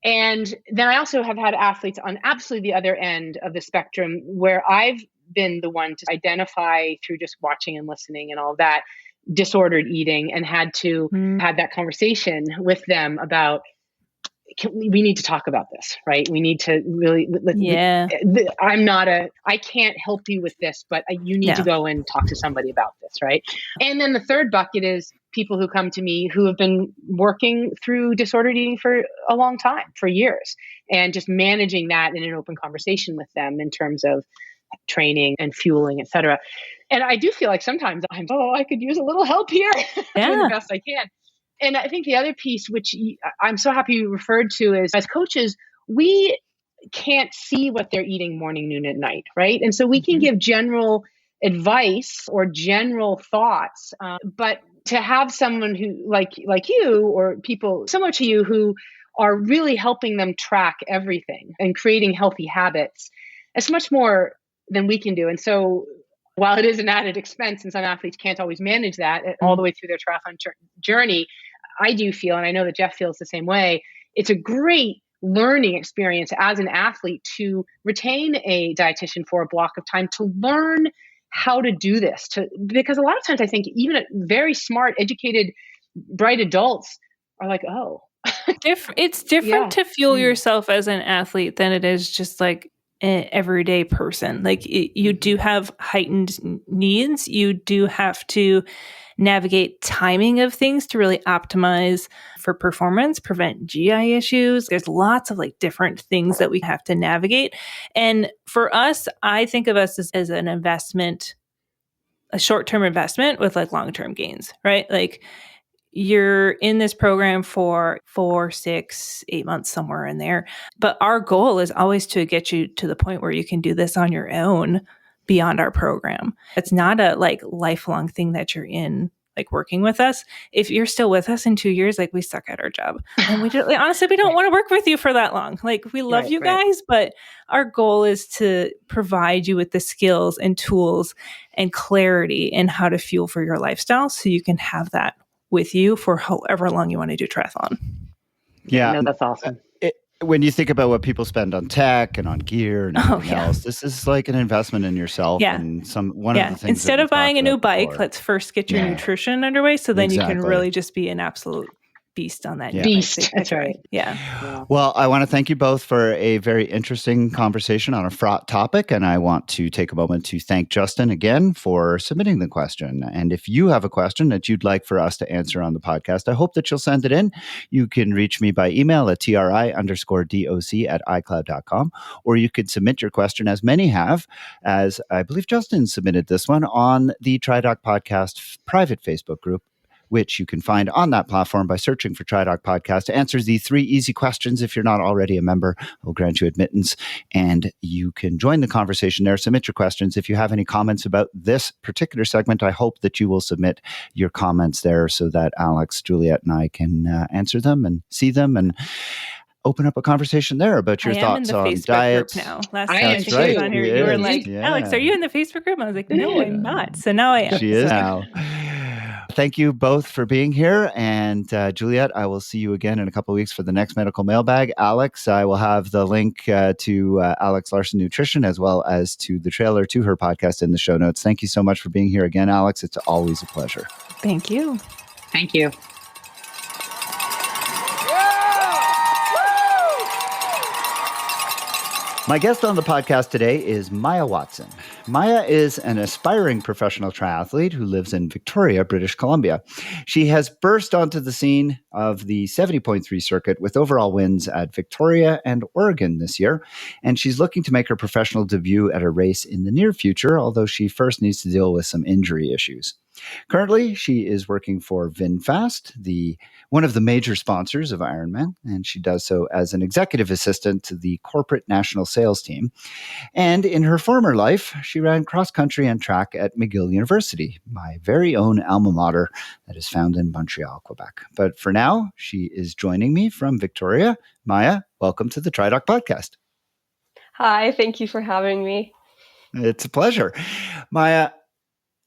Speaker 4: And then I also have had athletes on absolutely the other end of the spectrum where I've been the one to identify through just watching and listening and all of that disordered eating, and had to have that conversation with them about, we need to talk about this, right? We need to really, I can't help you with this, but you need to go and talk to somebody about this, right? And then the third bucket is people who come to me who have been working through disordered eating for a long time, for years, and just managing that in an open conversation with them in terms of training and fueling, et cetera. And I do feel like sometimes I could use a little help here doing the best I can. And I think the other piece, which I'm so happy you referred to, is as coaches, we can't see what they're eating morning, noon, and night, right? And so we can give general advice or general thoughts, but to have someone who like you or people similar to you who are really helping them track everything and creating healthy habits, it's much more than we can do. And so while it is an added expense and some athletes can't always manage that all the way through their triathlon journey, I do feel, and I know that Jeff feels the same way, it's a great learning experience as an athlete to retain a dietitian for a block of time to learn how to do this. Because a lot of times I think even very smart, educated, bright adults are like, oh.
Speaker 5: It's different to fuel yourself as an athlete than it is just like an everyday person. Like you do have heightened needs. You do have to navigate timing of things to really optimize for performance, prevent GI issues. There's lots of like different things that we have to navigate. And for us, I think of us as an investment, a short-term investment with like long-term gains, right? Like you're in this program for 4, 6, 8 months, somewhere in there. But our goal is always to get you to the point where you can do this on your own beyond our program. It's not a like lifelong thing that you're in like working with us. If you're still with us in 2 years, like we suck at our job. And we just, honestly, we don't want to work with you for that long. Like we love you guys, but our goal is to provide you with the skills and tools and clarity in how to fuel for your lifestyle so you can have that with you for however long you want to do triathlon.
Speaker 3: Yeah.
Speaker 4: No, that's awesome.
Speaker 3: When you think about what people spend on tech and on gear and everything else, this is like an investment in yourself. And one of the things
Speaker 5: instead of buying a new bike, let's first get your nutrition underway. So then you can really just be an absolute beast on that.
Speaker 4: Beast. That's right.
Speaker 5: Yeah.
Speaker 3: Well, I want to thank you both for a very interesting conversation on a fraught topic. And I want to take a moment to thank Justin again for submitting the question. And if you have a question that you'd like for us to answer on the podcast, I hope that you'll send it in. You can reach me by email at tri_doc@icloud.com, or you could submit your question, as many have, as I believe Justin submitted this one, on the TriDoc Podcast private Facebook group, which you can find on that platform by searching for TriDoc Podcast. Answers the 3 easy questions. If you're not already a member, we'll grant you admittance, and you can join the conversation there. Submit your questions. If you have any comments about this particular segment, I hope that you will submit your comments there so that Alex, Juliet, and I can answer them and see them and open up a conversation there about your thoughts on diet.
Speaker 5: Now. Last time I think I was on here, you were like, Alex, are you in the Facebook group? And I was like, no, I'm not. So now I am.
Speaker 3: She is now. Thank you both for being here. And Juliet, I will see you again in a couple of weeks for the next medical mailbag. Alex, I will have the link to Alex Larson Nutrition as well as to the trailer to her podcast in the show notes. Thank you so much for being here again, Alex. It's always a pleasure.
Speaker 5: Thank you.
Speaker 4: Thank you.
Speaker 3: My guest on the podcast today is Maya Watson. Maya is an aspiring professional triathlete who lives in Victoria, British Columbia. She has burst onto the scene of the 70.3 circuit with overall wins at Victoria and Oregon this year, and she's looking to make her professional debut at a race in the near future, although she first needs to deal with some injury issues. Currently, she is working for VinFast, one of the major sponsors of Ironman, and she does so as an executive assistant to the corporate national sales team. And in her former life, she ran cross-country and track at McGill University, my very own alma mater that is found in Montreal, Quebec. But for now, she is joining me from Victoria. Maya, welcome to the TriDoc Podcast.
Speaker 2: Hi, thank you for having me.
Speaker 3: It's a pleasure. Maya,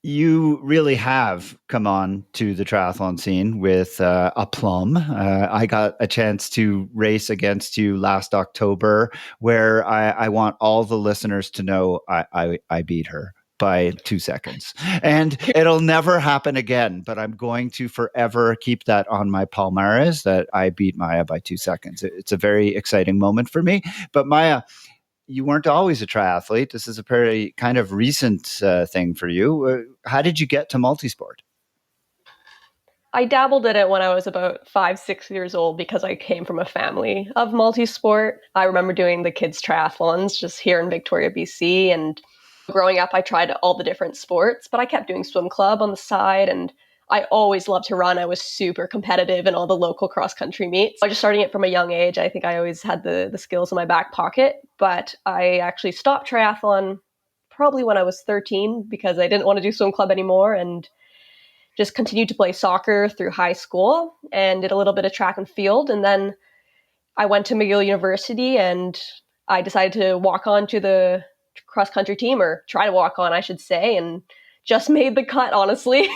Speaker 3: you really have come on to the triathlon scene with aplomb. I got a chance to race against you last October, where I want all the listeners to know I beat her by 2 seconds. And it'll never happen again, but I'm going to forever keep that on my palmarès that I beat Maya by 2 seconds. It's a very exciting moment for me. But Maya, you weren't always a triathlete. This is a very kind of recent thing for you. How did you get to multisport?
Speaker 2: I dabbled in it when I was about 5-6 years old because I came from a family of multisport. I remember doing the kids' triathlons just here in Victoria, BC. And growing up, I tried all the different sports, but I kept doing swim club on the side. And I always loved to run. I was super competitive in all the local cross-country meets. I just starting it from a young age. I think I always had the skills in my back pocket, but I actually stopped triathlon probably when I was 13 because I didn't want to do swim club anymore and just continued to play soccer through high school and did a little bit of track and field. And then I went to McGill University and I decided to walk on to the cross-country team, or try to walk on, I should say, and just made the cut, honestly.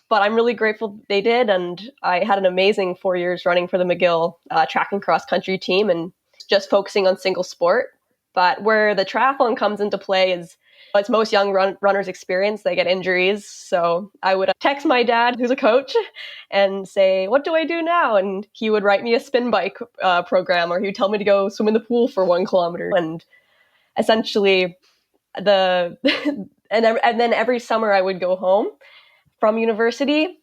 Speaker 2: But I'm really grateful they did. And I had an amazing 4 years running for the McGill track and cross country team and just focusing on single sport. But where the triathlon comes into play is it's most young runners experience. They get injuries. So I would text my dad, who's a coach, and say, what do I do now? And he would write me a spin bike program, or he would tell me to go swim in the pool for 1 kilometer. And essentially and then every summer I would go home from university,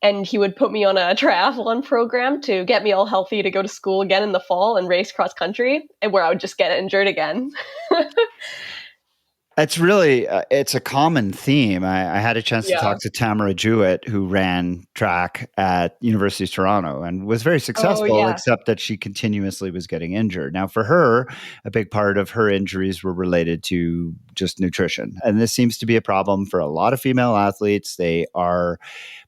Speaker 2: and he would put me on a triathlon program to get me all healthy to go to school again in the fall and race cross country, and where I would just get injured again.
Speaker 3: It's really, it's a common theme. I had a chance to talk to Tamara Jewett, who ran track at University of Toronto and was very successful, except that she continuously was getting injured. Now, for her, a big part of her injuries were related to just nutrition. And this seems to be a problem for a lot of female athletes. They are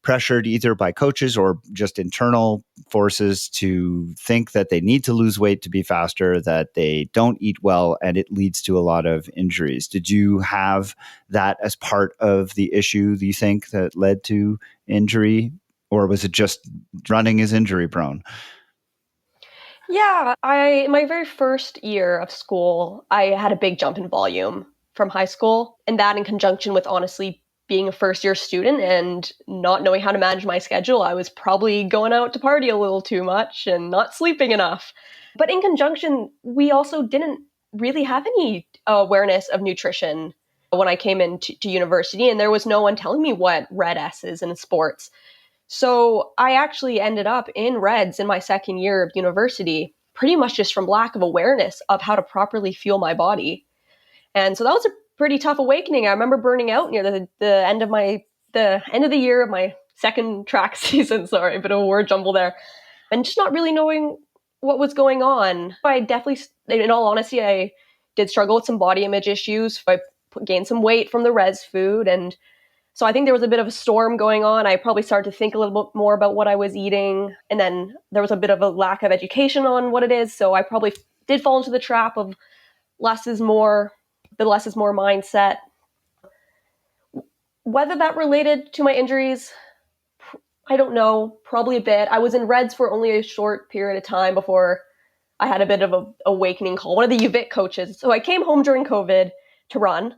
Speaker 3: pressured either by coaches or just internal forces to think that they need to lose weight to be faster, that they don't eat well, and it leads to a lot of injuries. Did you have that as part of the issue, do you think, that led to injury? Or was it just running is injury prone?
Speaker 2: Yeah, my very first year of school, I had a big jump in volume from high school, and that in conjunction with honestly being a first year student and not knowing how to manage my schedule, I was probably going out to party a little too much and not sleeping enough. But in conjunction, we also didn't really have any awareness of nutrition when I came into university, and there was no one telling me what Red S is in sports. So I actually ended up in Reds in my second year of university, pretty much just from lack of awareness of how to properly fuel my body. And so that was a pretty tough awakening. I remember burning out near the end of the year of my second track season. Sorry, a bit of a word jumble there. And just not really knowing what was going on. I definitely, in all honesty, I did struggle with some body image issues. I gained some weight from the res food, and so I think there was a bit of a storm going on. I probably started to think a little bit more about what I was eating. And then there was a bit of a lack of education on what it is. So I probably did fall into the trap of less is more, the less is more mindset. Whether that related to my injuries, I don't know, probably a bit. I was in Reds for only a short period of time before I had a bit of an awakening call. One of the UVic coaches. So I came home during COVID to run.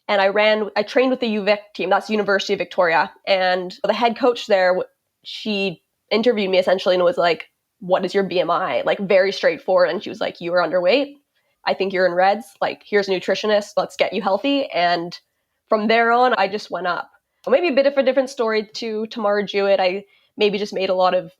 Speaker 2: And I trained with the UVic team, that's University of Victoria. And the head coach there, she interviewed me essentially and was like, what is your BMI? Like very straightforward. And she was like, you are underweight. I think you're in Reds. Like, here's a nutritionist. Let's get you healthy. And from there on, I just went up. Maybe a bit of a different story to Tamara Jewett. I maybe just made a lot of,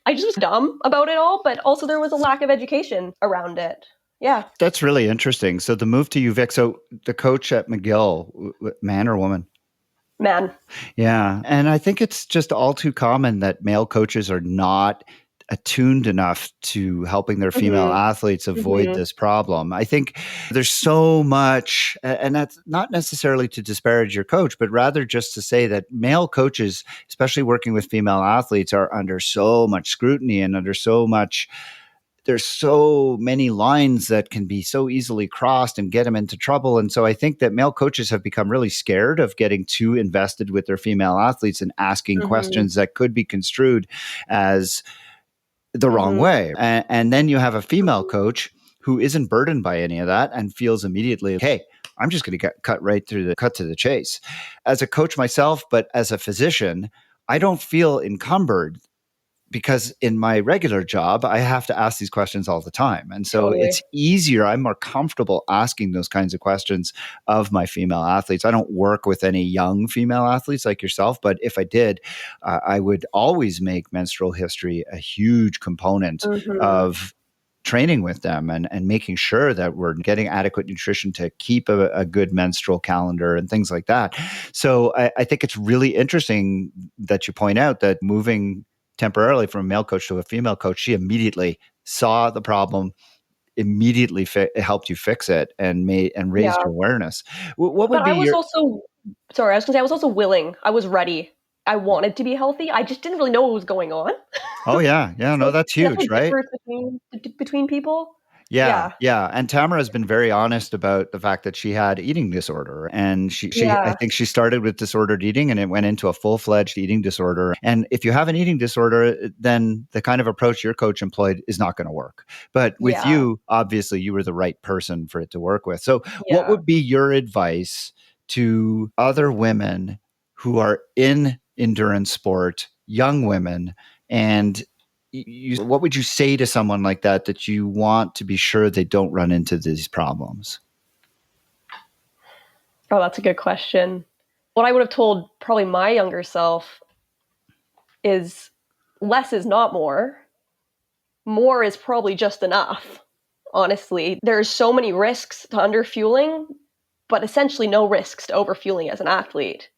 Speaker 2: I just was dumb about it all, but also there was a lack of education around it. Yeah.
Speaker 3: That's really interesting. So the move to UVic, so the coach at McGill, man or woman?
Speaker 2: Man.
Speaker 3: Yeah. And I think it's just all too common that male coaches are not attuned enough to helping their female athletes avoid this problem. I think there's so much, and that's not necessarily to disparage your coach, but rather just to say that male coaches, especially working with female athletes, are under so much scrutiny and under so much. There's so many lines that can be so easily crossed and get them into trouble. And so I think that male coaches have become really scared of getting too invested with their female athletes and asking questions that could be construed as the wrong way. And then you have a female coach who isn't burdened by any of that and feels immediately, hey, I'm just going to get cut to the chase. As a coach myself, but as a physician, I don't feel encumbered, because in my regular job, I have to ask these questions all the time. And so it's easier. I'm more comfortable asking those kinds of questions of my female athletes. I don't work with any young female athletes like yourself, but if I did, I would always make menstrual history a huge component of training with them and making sure that we're getting adequate nutrition to keep a good menstrual calendar and things like that. So I think it's really interesting that you point out that moving temporarily from a male coach to a female coach, she immediately saw the problem, immediately helped you fix it and raised your awareness. What would be
Speaker 2: I was also willing. I was ready. I wanted to be healthy. I just didn't really know what was going on.
Speaker 3: Oh yeah. Yeah. No, that's huge, right?
Speaker 2: Between people.
Speaker 3: Yeah. And Tamara has been very honest about the fact that she had eating disorder, and she I think she started with disordered eating and it went into a full-fledged eating disorder. And if you have an eating disorder, then the kind of approach your coach employed is not going to work. But with you, obviously you were the right person for it to work with. So what would be your advice to other women who are in endurance sport, young women, and what would you say to someone like that you want to be sure they don't run into these problems?
Speaker 2: Oh, that's a good question. What I would have told probably my younger self is less is not more. More is probably just enough, honestly. There's so many risks to underfueling, but essentially no risks to overfueling as an athlete.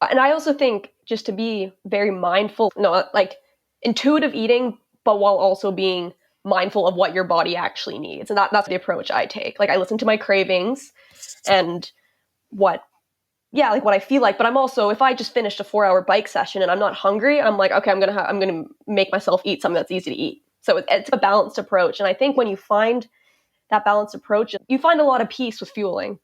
Speaker 2: And I also think just to be very mindful, like intuitive eating, but while also being mindful of what your body actually needs. And that's the approach I take. Like I listen to my cravings and what I feel like. But I'm also, if I just finished a 4-hour bike session and I'm not hungry, I'm like, okay, I'm going to make myself eat something that's easy to eat. So it's a balanced approach. And I think when you find that balanced approach, you find a lot of peace with fueling.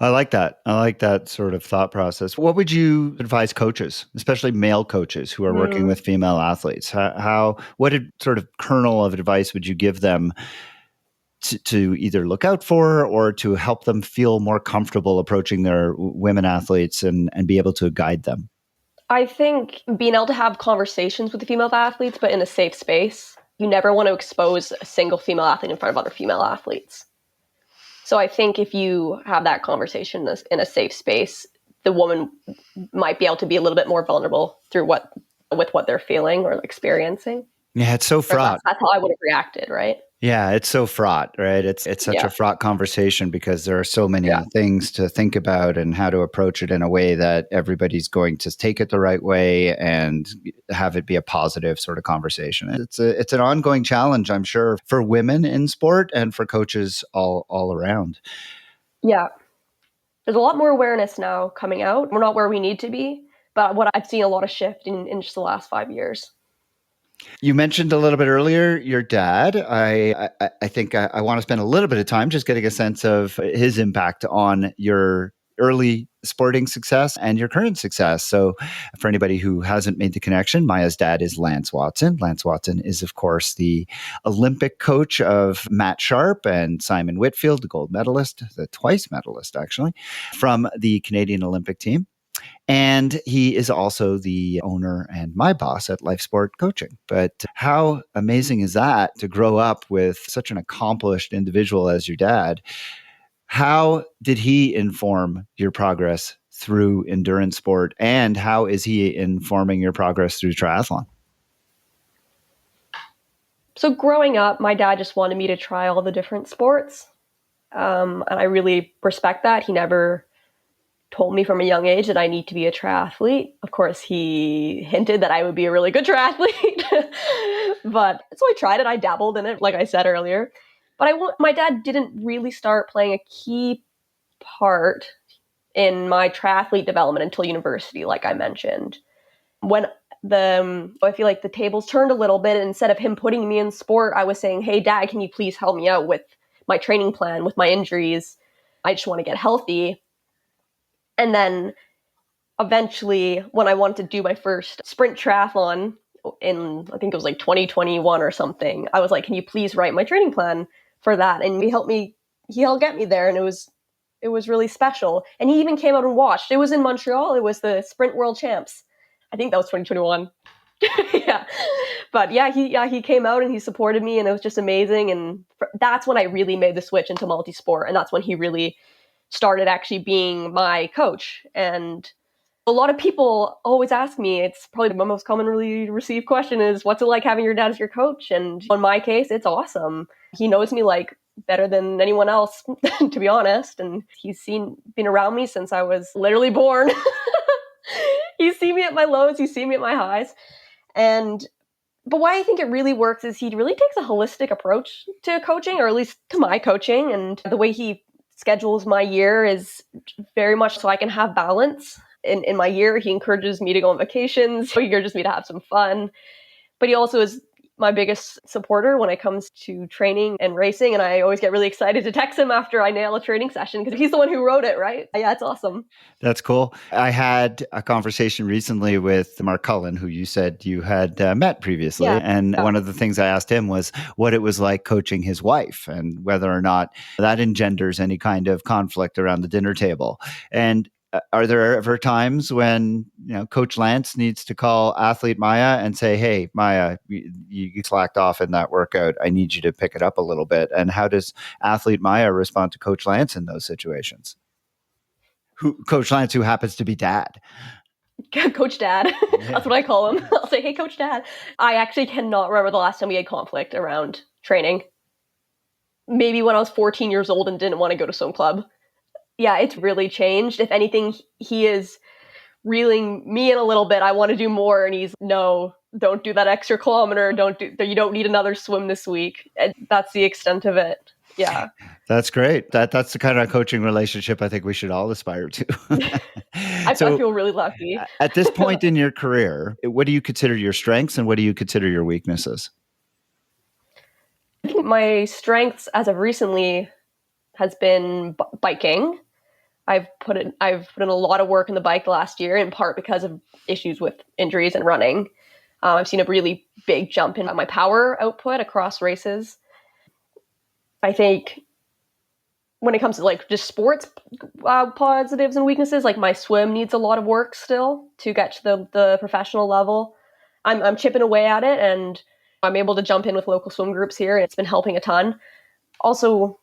Speaker 3: I like that. I like that sort of thought process. What would you advise coaches, especially male coaches who are working with female athletes? What sort of kernel of advice would you give them to either look out for or to help them feel more comfortable approaching their women athletes and be able to guide them?
Speaker 2: I think being able to have conversations with the female athletes, but in a safe space. You never want to expose a single female athlete in front of other female athletes. So I think if you have that conversation in a safe space, the woman might be able to be a little bit more vulnerable with what they're feeling or experiencing.
Speaker 3: Yeah, it's so fraught.
Speaker 2: That's how I would have reacted, right?
Speaker 3: Yeah, it's so fraught, right? It's such a fraught conversation because there are so many things to think about and how to approach it in a way that everybody's going to take it the right way and have it be a positive sort of conversation. It's an ongoing challenge, I'm sure, for women in sport and for coaches all around.
Speaker 2: Yeah. There's a lot more awareness now coming out. We're not where we need to be, but what I've seen a lot of shift in just the last 5 years.
Speaker 3: You mentioned a little bit earlier your dad. I think I want to spend a little bit of time just getting a sense of his impact on your early sporting success and your current success. So for anybody who hasn't made the connection, Maya's dad is Lance Watson. Lance Watson is, of course, the Olympic coach of Matt Sharp and Simon Whitfield, the gold medalist, the twice medalist, actually, from the Canadian Olympic team. And he is also the owner and my boss at Life Sport Coaching. But how amazing is that to grow up with such an accomplished individual as your dad? How did he inform your progress through endurance sport? And how is he informing your progress through triathlon?
Speaker 2: So growing up, my dad just wanted me to try all the different sports. And I really respect that. He never told me from a young age that I need to be a triathlete. Of course, he hinted that I would be a really good triathlete. But so I tried it. I dabbled in it, like I said earlier. But my dad didn't really start playing a key part in my triathlete development until university, like I mentioned. When I feel like the tables turned a little bit. And instead of him putting me in sport, I was saying, hey, Dad, can you please help me out with my training plan, with my injuries? I just want to get healthy. And then eventually, when I wanted to do my first sprint triathlon in, I think it was like 2021 or something, I was like, can you please write my training plan for that? And he helped get me there. And it was really special. And he even came out and watched. It was in Montreal. It was the Sprint World Champs. I think that was 2021. Yeah. But he came out and he supported me and it was just amazing. And that's when I really made the switch into multi-sport. And that's when he really started actually being my coach. And a lot of people always ask me, it's probably the most commonly received question is, what's it like having your dad as your coach? And in my case, it's awesome. He knows me like better than anyone else, to be honest. And he's been around me since I was literally born. He's seen me at my lows, he's seen me at my highs. But why I think it really works is he really takes a holistic approach to coaching, or at least to my coaching. And the way he schedules my year is very much so I can have balance. In my year, he encourages me to go on vacations. He encourages me to have some fun. But he also is my biggest supporter when it comes to training and racing. And I always get really excited to text him after I nail a training session because he's the one who wrote it, right? Yeah, it's awesome.
Speaker 3: That's cool. I had a conversation recently with Mark Cullen, who you said you had met previously. Yeah. And one of the things I asked him was what it was like coaching his wife and whether or not that engenders any kind of conflict around the dinner table. And are there ever times when Coach Lance needs to call athlete Maya and say, "Hey, Maya, you slacked off in that workout. I need you to pick it up a little bit"? And how does athlete Maya respond to Coach Lance in those situations? Coach Lance, who happens to be Dad.
Speaker 2: Coach Dad. Yeah. That's what I call him. I'll say, "Hey, Coach Dad." I actually cannot remember the last time we had conflict around training. Maybe when I was 14 years old and didn't want to go to swim club. Yeah, it's really changed. If anything, he is reeling me in a little bit. I want to do more. And he's, no, don't do that extra kilometer. You don't need another swim this week. And that's the extent of it. Yeah.
Speaker 3: That's great. That's the kind of coaching relationship I think we should all aspire to.
Speaker 2: I feel really lucky.
Speaker 3: At this point in your career, what do you consider your strengths and what do you consider your weaknesses?
Speaker 2: I think my strengths as of recently has been biking. I've put in a lot of work in the bike last year, in part because of issues with injuries and running. I've seen a really big jump in my power output across races. I think when it comes to like just sports positives and weaknesses, like my swim needs a lot of work still to get to the professional level. I'm chipping away at it, and I'm able to jump in with local swim groups here, and it's been helping a ton. Also,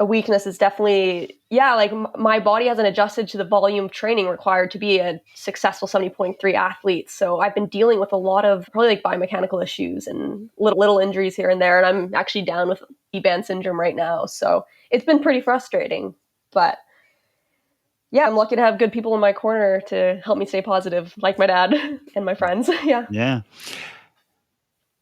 Speaker 2: a weakness is definitely, like my body hasn't adjusted to the volume of training required to be a successful 70.3 athlete. So I've been dealing with a lot of probably like biomechanical issues and little injuries here and there. And I'm actually down with E-band syndrome right now. So it's been pretty frustrating, but yeah, I'm lucky to have good people in my corner to help me stay positive, like my dad and my friends. Yeah.
Speaker 3: Yeah.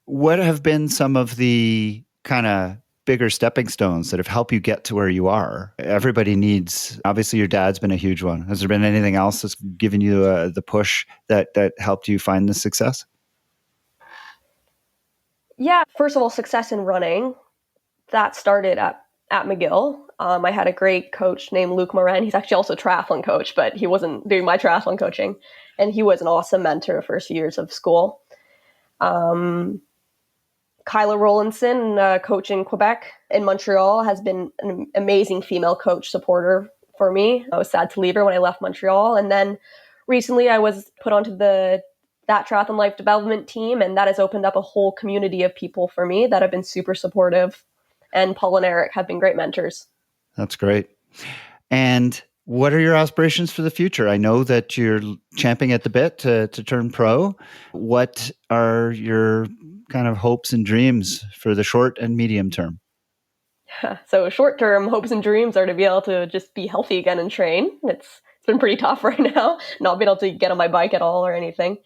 Speaker 3: What have been some of the kind of bigger stepping stones that have helped you get to where you are? Everybody needs, obviously your dad's been a huge one. Has there been anything else that's given you the push that helped you find the success?
Speaker 2: Yeah, first of all, success in running. That started at McGill. I had a great coach named Luke Moran. He's actually also a triathlon coach, but he wasn't doing my triathlon coaching. And he was an awesome mentor the first years of school. Kyla Rollinson, coach in Quebec and Montreal, has been an amazing female coach supporter for me. I was sad to leave her when I left Montreal. And then recently I was put onto that Triathlon Life Development team, and that has opened up a whole community of people for me that have been super supportive. And Paul and Eric have been great mentors.
Speaker 3: That's great. And what are your aspirations for the future? I know that you're champing at the bit to turn pro. What are your kind of hopes and dreams for the short and medium term?
Speaker 2: So short-term hopes and dreams are to be able to just be healthy again and train. It's been pretty tough right now, not being able to get on my bike at all or anything.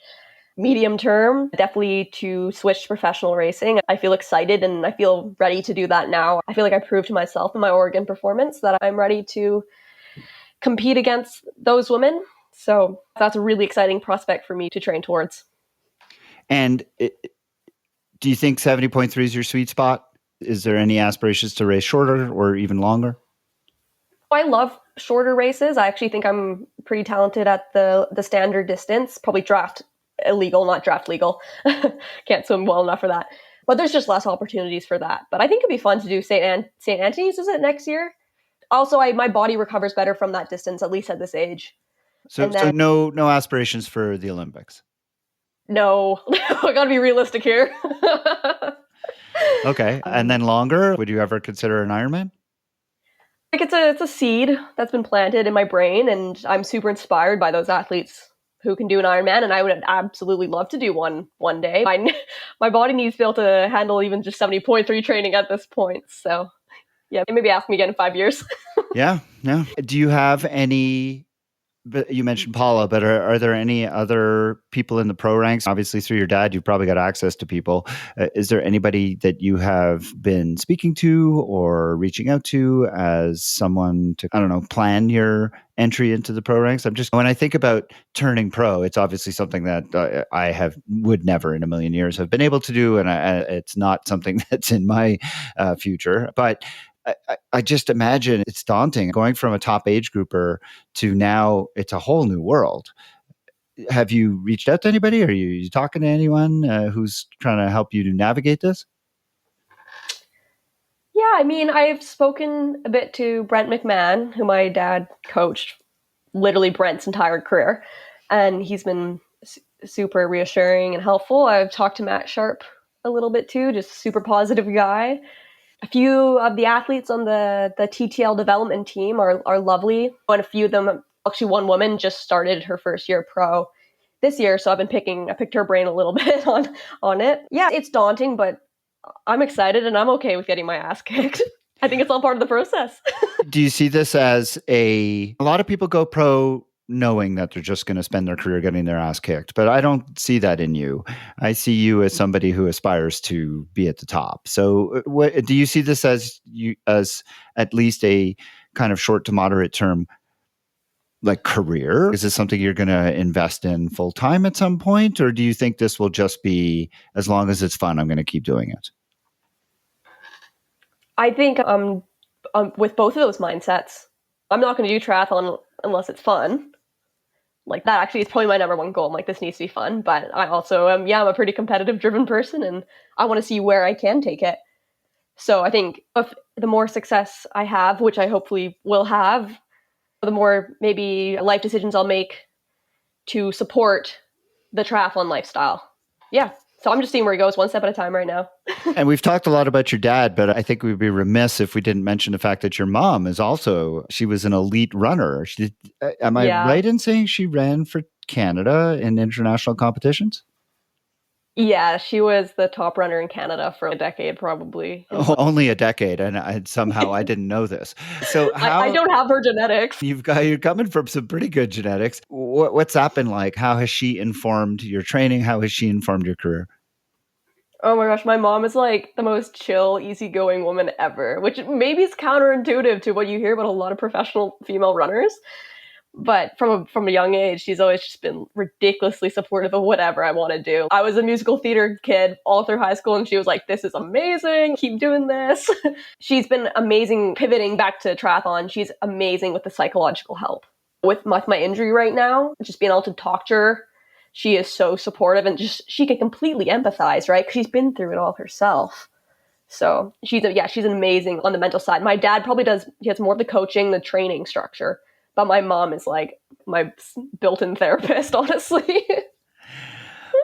Speaker 2: Medium term, definitely to switch to professional racing. I feel excited and I feel ready to do that now. I feel like I proved to myself in my Oregon performance that I'm ready to compete against those women. So that's a really exciting prospect for me to train towards.
Speaker 3: And do you think 70.3 is your sweet spot? Is there any aspirations to race shorter or even longer?
Speaker 2: I love shorter races. I actually think I'm pretty talented at the standard distance, probably draft illegal, not draft legal. Can't swim well enough for that. But there's just less opportunities for that. But I think it'd be fun to do St. Anthony's, is it, next year? Also, my body recovers better from that distance, at least at this age.
Speaker 3: So no aspirations for the Olympics?
Speaker 2: No, I gotta be realistic here.
Speaker 3: Okay. And then longer, would you ever consider an Ironman?
Speaker 2: Like it's a seed that's been planted in my brain, and I'm super inspired by those athletes who can do an Ironman, and I would absolutely love to do one day. My body needs to be able to handle even just 70.3 training at this point. So yeah, maybe ask me again in 5 years.
Speaker 3: Yeah. Do you have any, you mentioned Paula, but are there any other people in the pro ranks? Obviously through your dad, you've probably got access to people. Is there anybody that you have been speaking to or reaching out to as someone to, plan your entry into the pro ranks? When I think about turning pro, it's obviously something that I would never in a million years have been able to do. And it's not something that's in my future, but I just imagine it's daunting going from a top age grouper to now it's a whole new world. Have you reached out to anybody? Are you talking to anyone who's trying to help you to navigate this?
Speaker 2: Yeah, I mean, I've spoken a bit to Brent McMahon, who my dad coached literally Brent's entire career. And he's been super reassuring and helpful. I've talked to Matt Sharp a little bit too, just super positive guy. A few of the athletes on the TTL development team are lovely. And a few of them, actually one woman just started her first year pro this year. So I picked her brain a little bit on it. Yeah, it's daunting, but I'm excited and I'm okay with getting my ass kicked. I think it's all part of the process.
Speaker 3: Do you see this as a lot of people go pro knowing that they're just going to spend their career getting their ass kicked. But I don't see that in you. I see you as somebody who aspires to be at the top. So do you see this as at least a kind of short to moderate term like career? Is this something you're going to invest in full time at some point? Or do you think this will just be, as long as it's fun, I'm going to keep doing it?
Speaker 2: I think with both of those mindsets, I'm not going to do triathlon unless it's fun. Like that actually is probably my number one goal. I'm like, this needs to be fun. But I also I'm a pretty competitive driven person and I want to see where I can take it. So I think if the more success I have, which I hopefully will have, the more maybe life decisions I'll make to support the triathlon lifestyle. Yeah. So I'm just seeing where he goes one step at a time right now.
Speaker 3: And we've talked a lot about your dad, but I think we'd be remiss if we didn't mention the fact that your mom is also, she was an elite runner. Am I right in saying she ran for Canada in international competitions?
Speaker 2: Yeah, she was the top runner in Canada for a decade, probably.
Speaker 3: Oh, only a decade, and I didn't know this. So
Speaker 2: I don't have her genetics.
Speaker 3: You're coming from some pretty good genetics. What's that been like? How has she informed your training? How has she informed your career?
Speaker 2: Oh my gosh, my mom is like the most chill, easygoing woman ever, which maybe is counterintuitive to what you hear about a lot of professional female runners. But from a young age, she's always just been ridiculously supportive of whatever I want to do. I was a musical theater kid all through high school, and she was like, this is amazing, keep doing this. She's been amazing pivoting back to triathlon. She's amazing with the psychological help. With my injury right now, just being able to talk to her, she is so supportive and just she can completely empathize, right? Because she's been through it all herself. So she's amazing on the mental side. My dad probably he has more of the coaching, the training structure. But my mom is like my built-in therapist, honestly.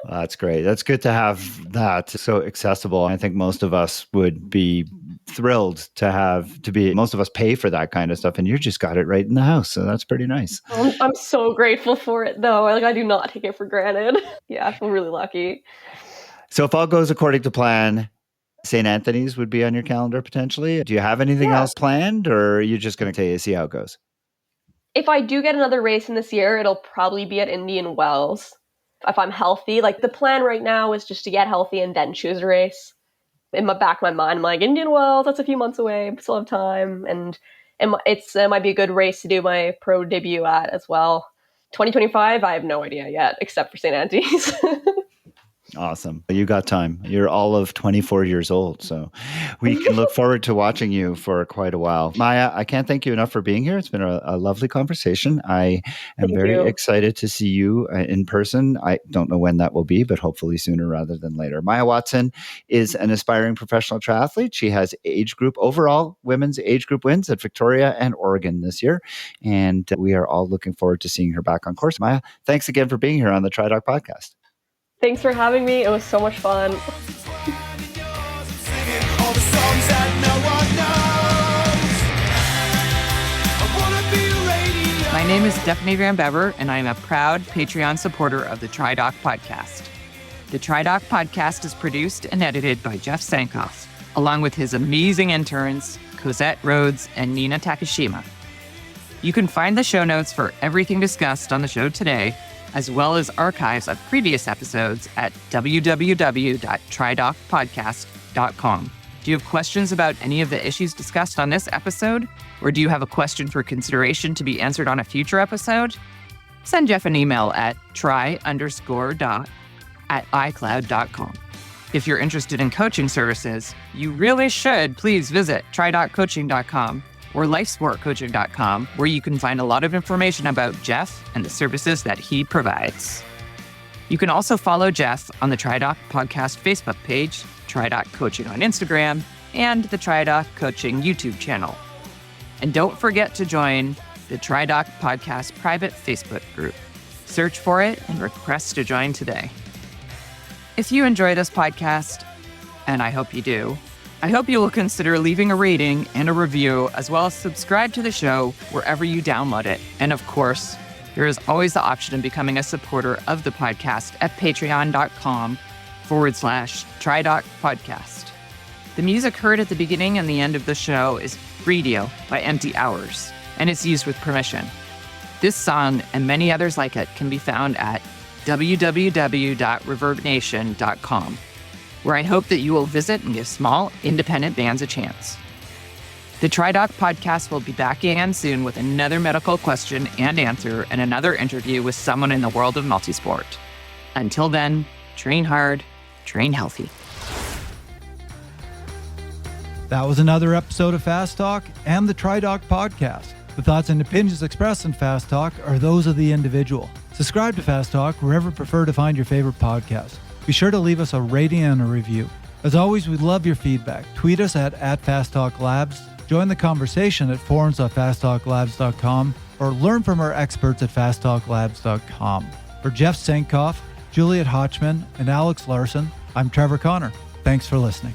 Speaker 3: That's great. That's good to have that so accessible. I think most of us would be thrilled most of us pay for that kind of stuff, and you just got it right in the house. So that's pretty nice.
Speaker 2: I'm so grateful for it, though. I do not take it for granted. Yeah, I feel really lucky.
Speaker 3: So if all goes according to plan, St. Anthony's would be on your calendar potentially. Do you have anything else planned, or are you just going to see how it goes?
Speaker 2: If I do get another race in this year, it'll probably be at Indian Wells. If I'm healthy, like the plan right now is just to get healthy and then choose a race. In the back of my mind, I'm like, Indian Wells, that's a few months away, still have time. And it might be a good race to do my pro debut at as well. 2025, I have no idea yet, except for St. Anthony's.
Speaker 3: Awesome. You got time. You're all of 24 years old. So we can look forward to watching you for quite a while. Maya, I can't thank you enough for being here. It's been a lovely conversation. I am very excited to see you in person. I don't know when that will be, but hopefully sooner rather than later. Maya Watson is an aspiring professional triathlete. She has overall women's age group wins at Victoria and Oregon this year. And we are all looking forward to seeing her back on course. Maya, thanks again for being here on the TriDoc Podcast.
Speaker 2: Thanks for having me. It was so much fun.
Speaker 6: My name is Stephanie Van Bever, and I'm a proud Patreon supporter of the TriDoc Podcast. The TriDoc Podcast is produced and edited by Jeff Sankoff, along with his amazing interns, Cosette Rhodes and Nina Takashima. You can find the show notes for everything discussed on the show today, as well as archives of previous episodes at www.tridocpodcast.com. Do you have questions about any of the issues discussed on this episode? Or do you have a question for consideration to be answered on a future episode? Send Jeff an email at try_doc@icloud.com. If you're interested in coaching services, you really should please visit tridoccoaching.com or lifesportcoaching.com, where you can find a lot of information about Jeff and the services that he provides. You can also follow Jeff on the TriDoc Podcast Facebook page, TriDoc Coaching on Instagram, and the TriDoc Coaching YouTube channel. And don't forget to join the TriDoc Podcast private Facebook group. Search for it and request to join today. If you enjoy this podcast, and I hope you do, I hope you will consider leaving a rating and a review, as well as subscribe to the show wherever you download it. And of course, there is always the option of becoming a supporter of the podcast at patreon.com/TriDoc Podcast. The music heard at the beginning and the end of the show is Radio by Empty Hours, and it's used with permission. This song and many others like it can be found at www.reverbnation.com, where I hope that you will visit and give small, independent bands a chance. The TriDoc Podcast will be back again soon with another medical question and answer and another interview with someone in the world of multisport. Until then, train hard, train healthy.
Speaker 1: That was another episode of Fast Talk and the TriDoc Podcast. The thoughts and opinions expressed in Fast Talk are those of the individual. Subscribe to Fast Talk wherever you prefer to find your favorite podcast. Be sure to leave us a rating and a review. As always, we'd love your feedback. Tweet us at FastTalkLabs. Join the conversation at forums.fasttalklabs.com or learn from our experts at fasttalklabs.com. For Jeff Sankoff, Juliet Hochman, and Alex Larson, I'm Trevor Connor. Thanks for listening.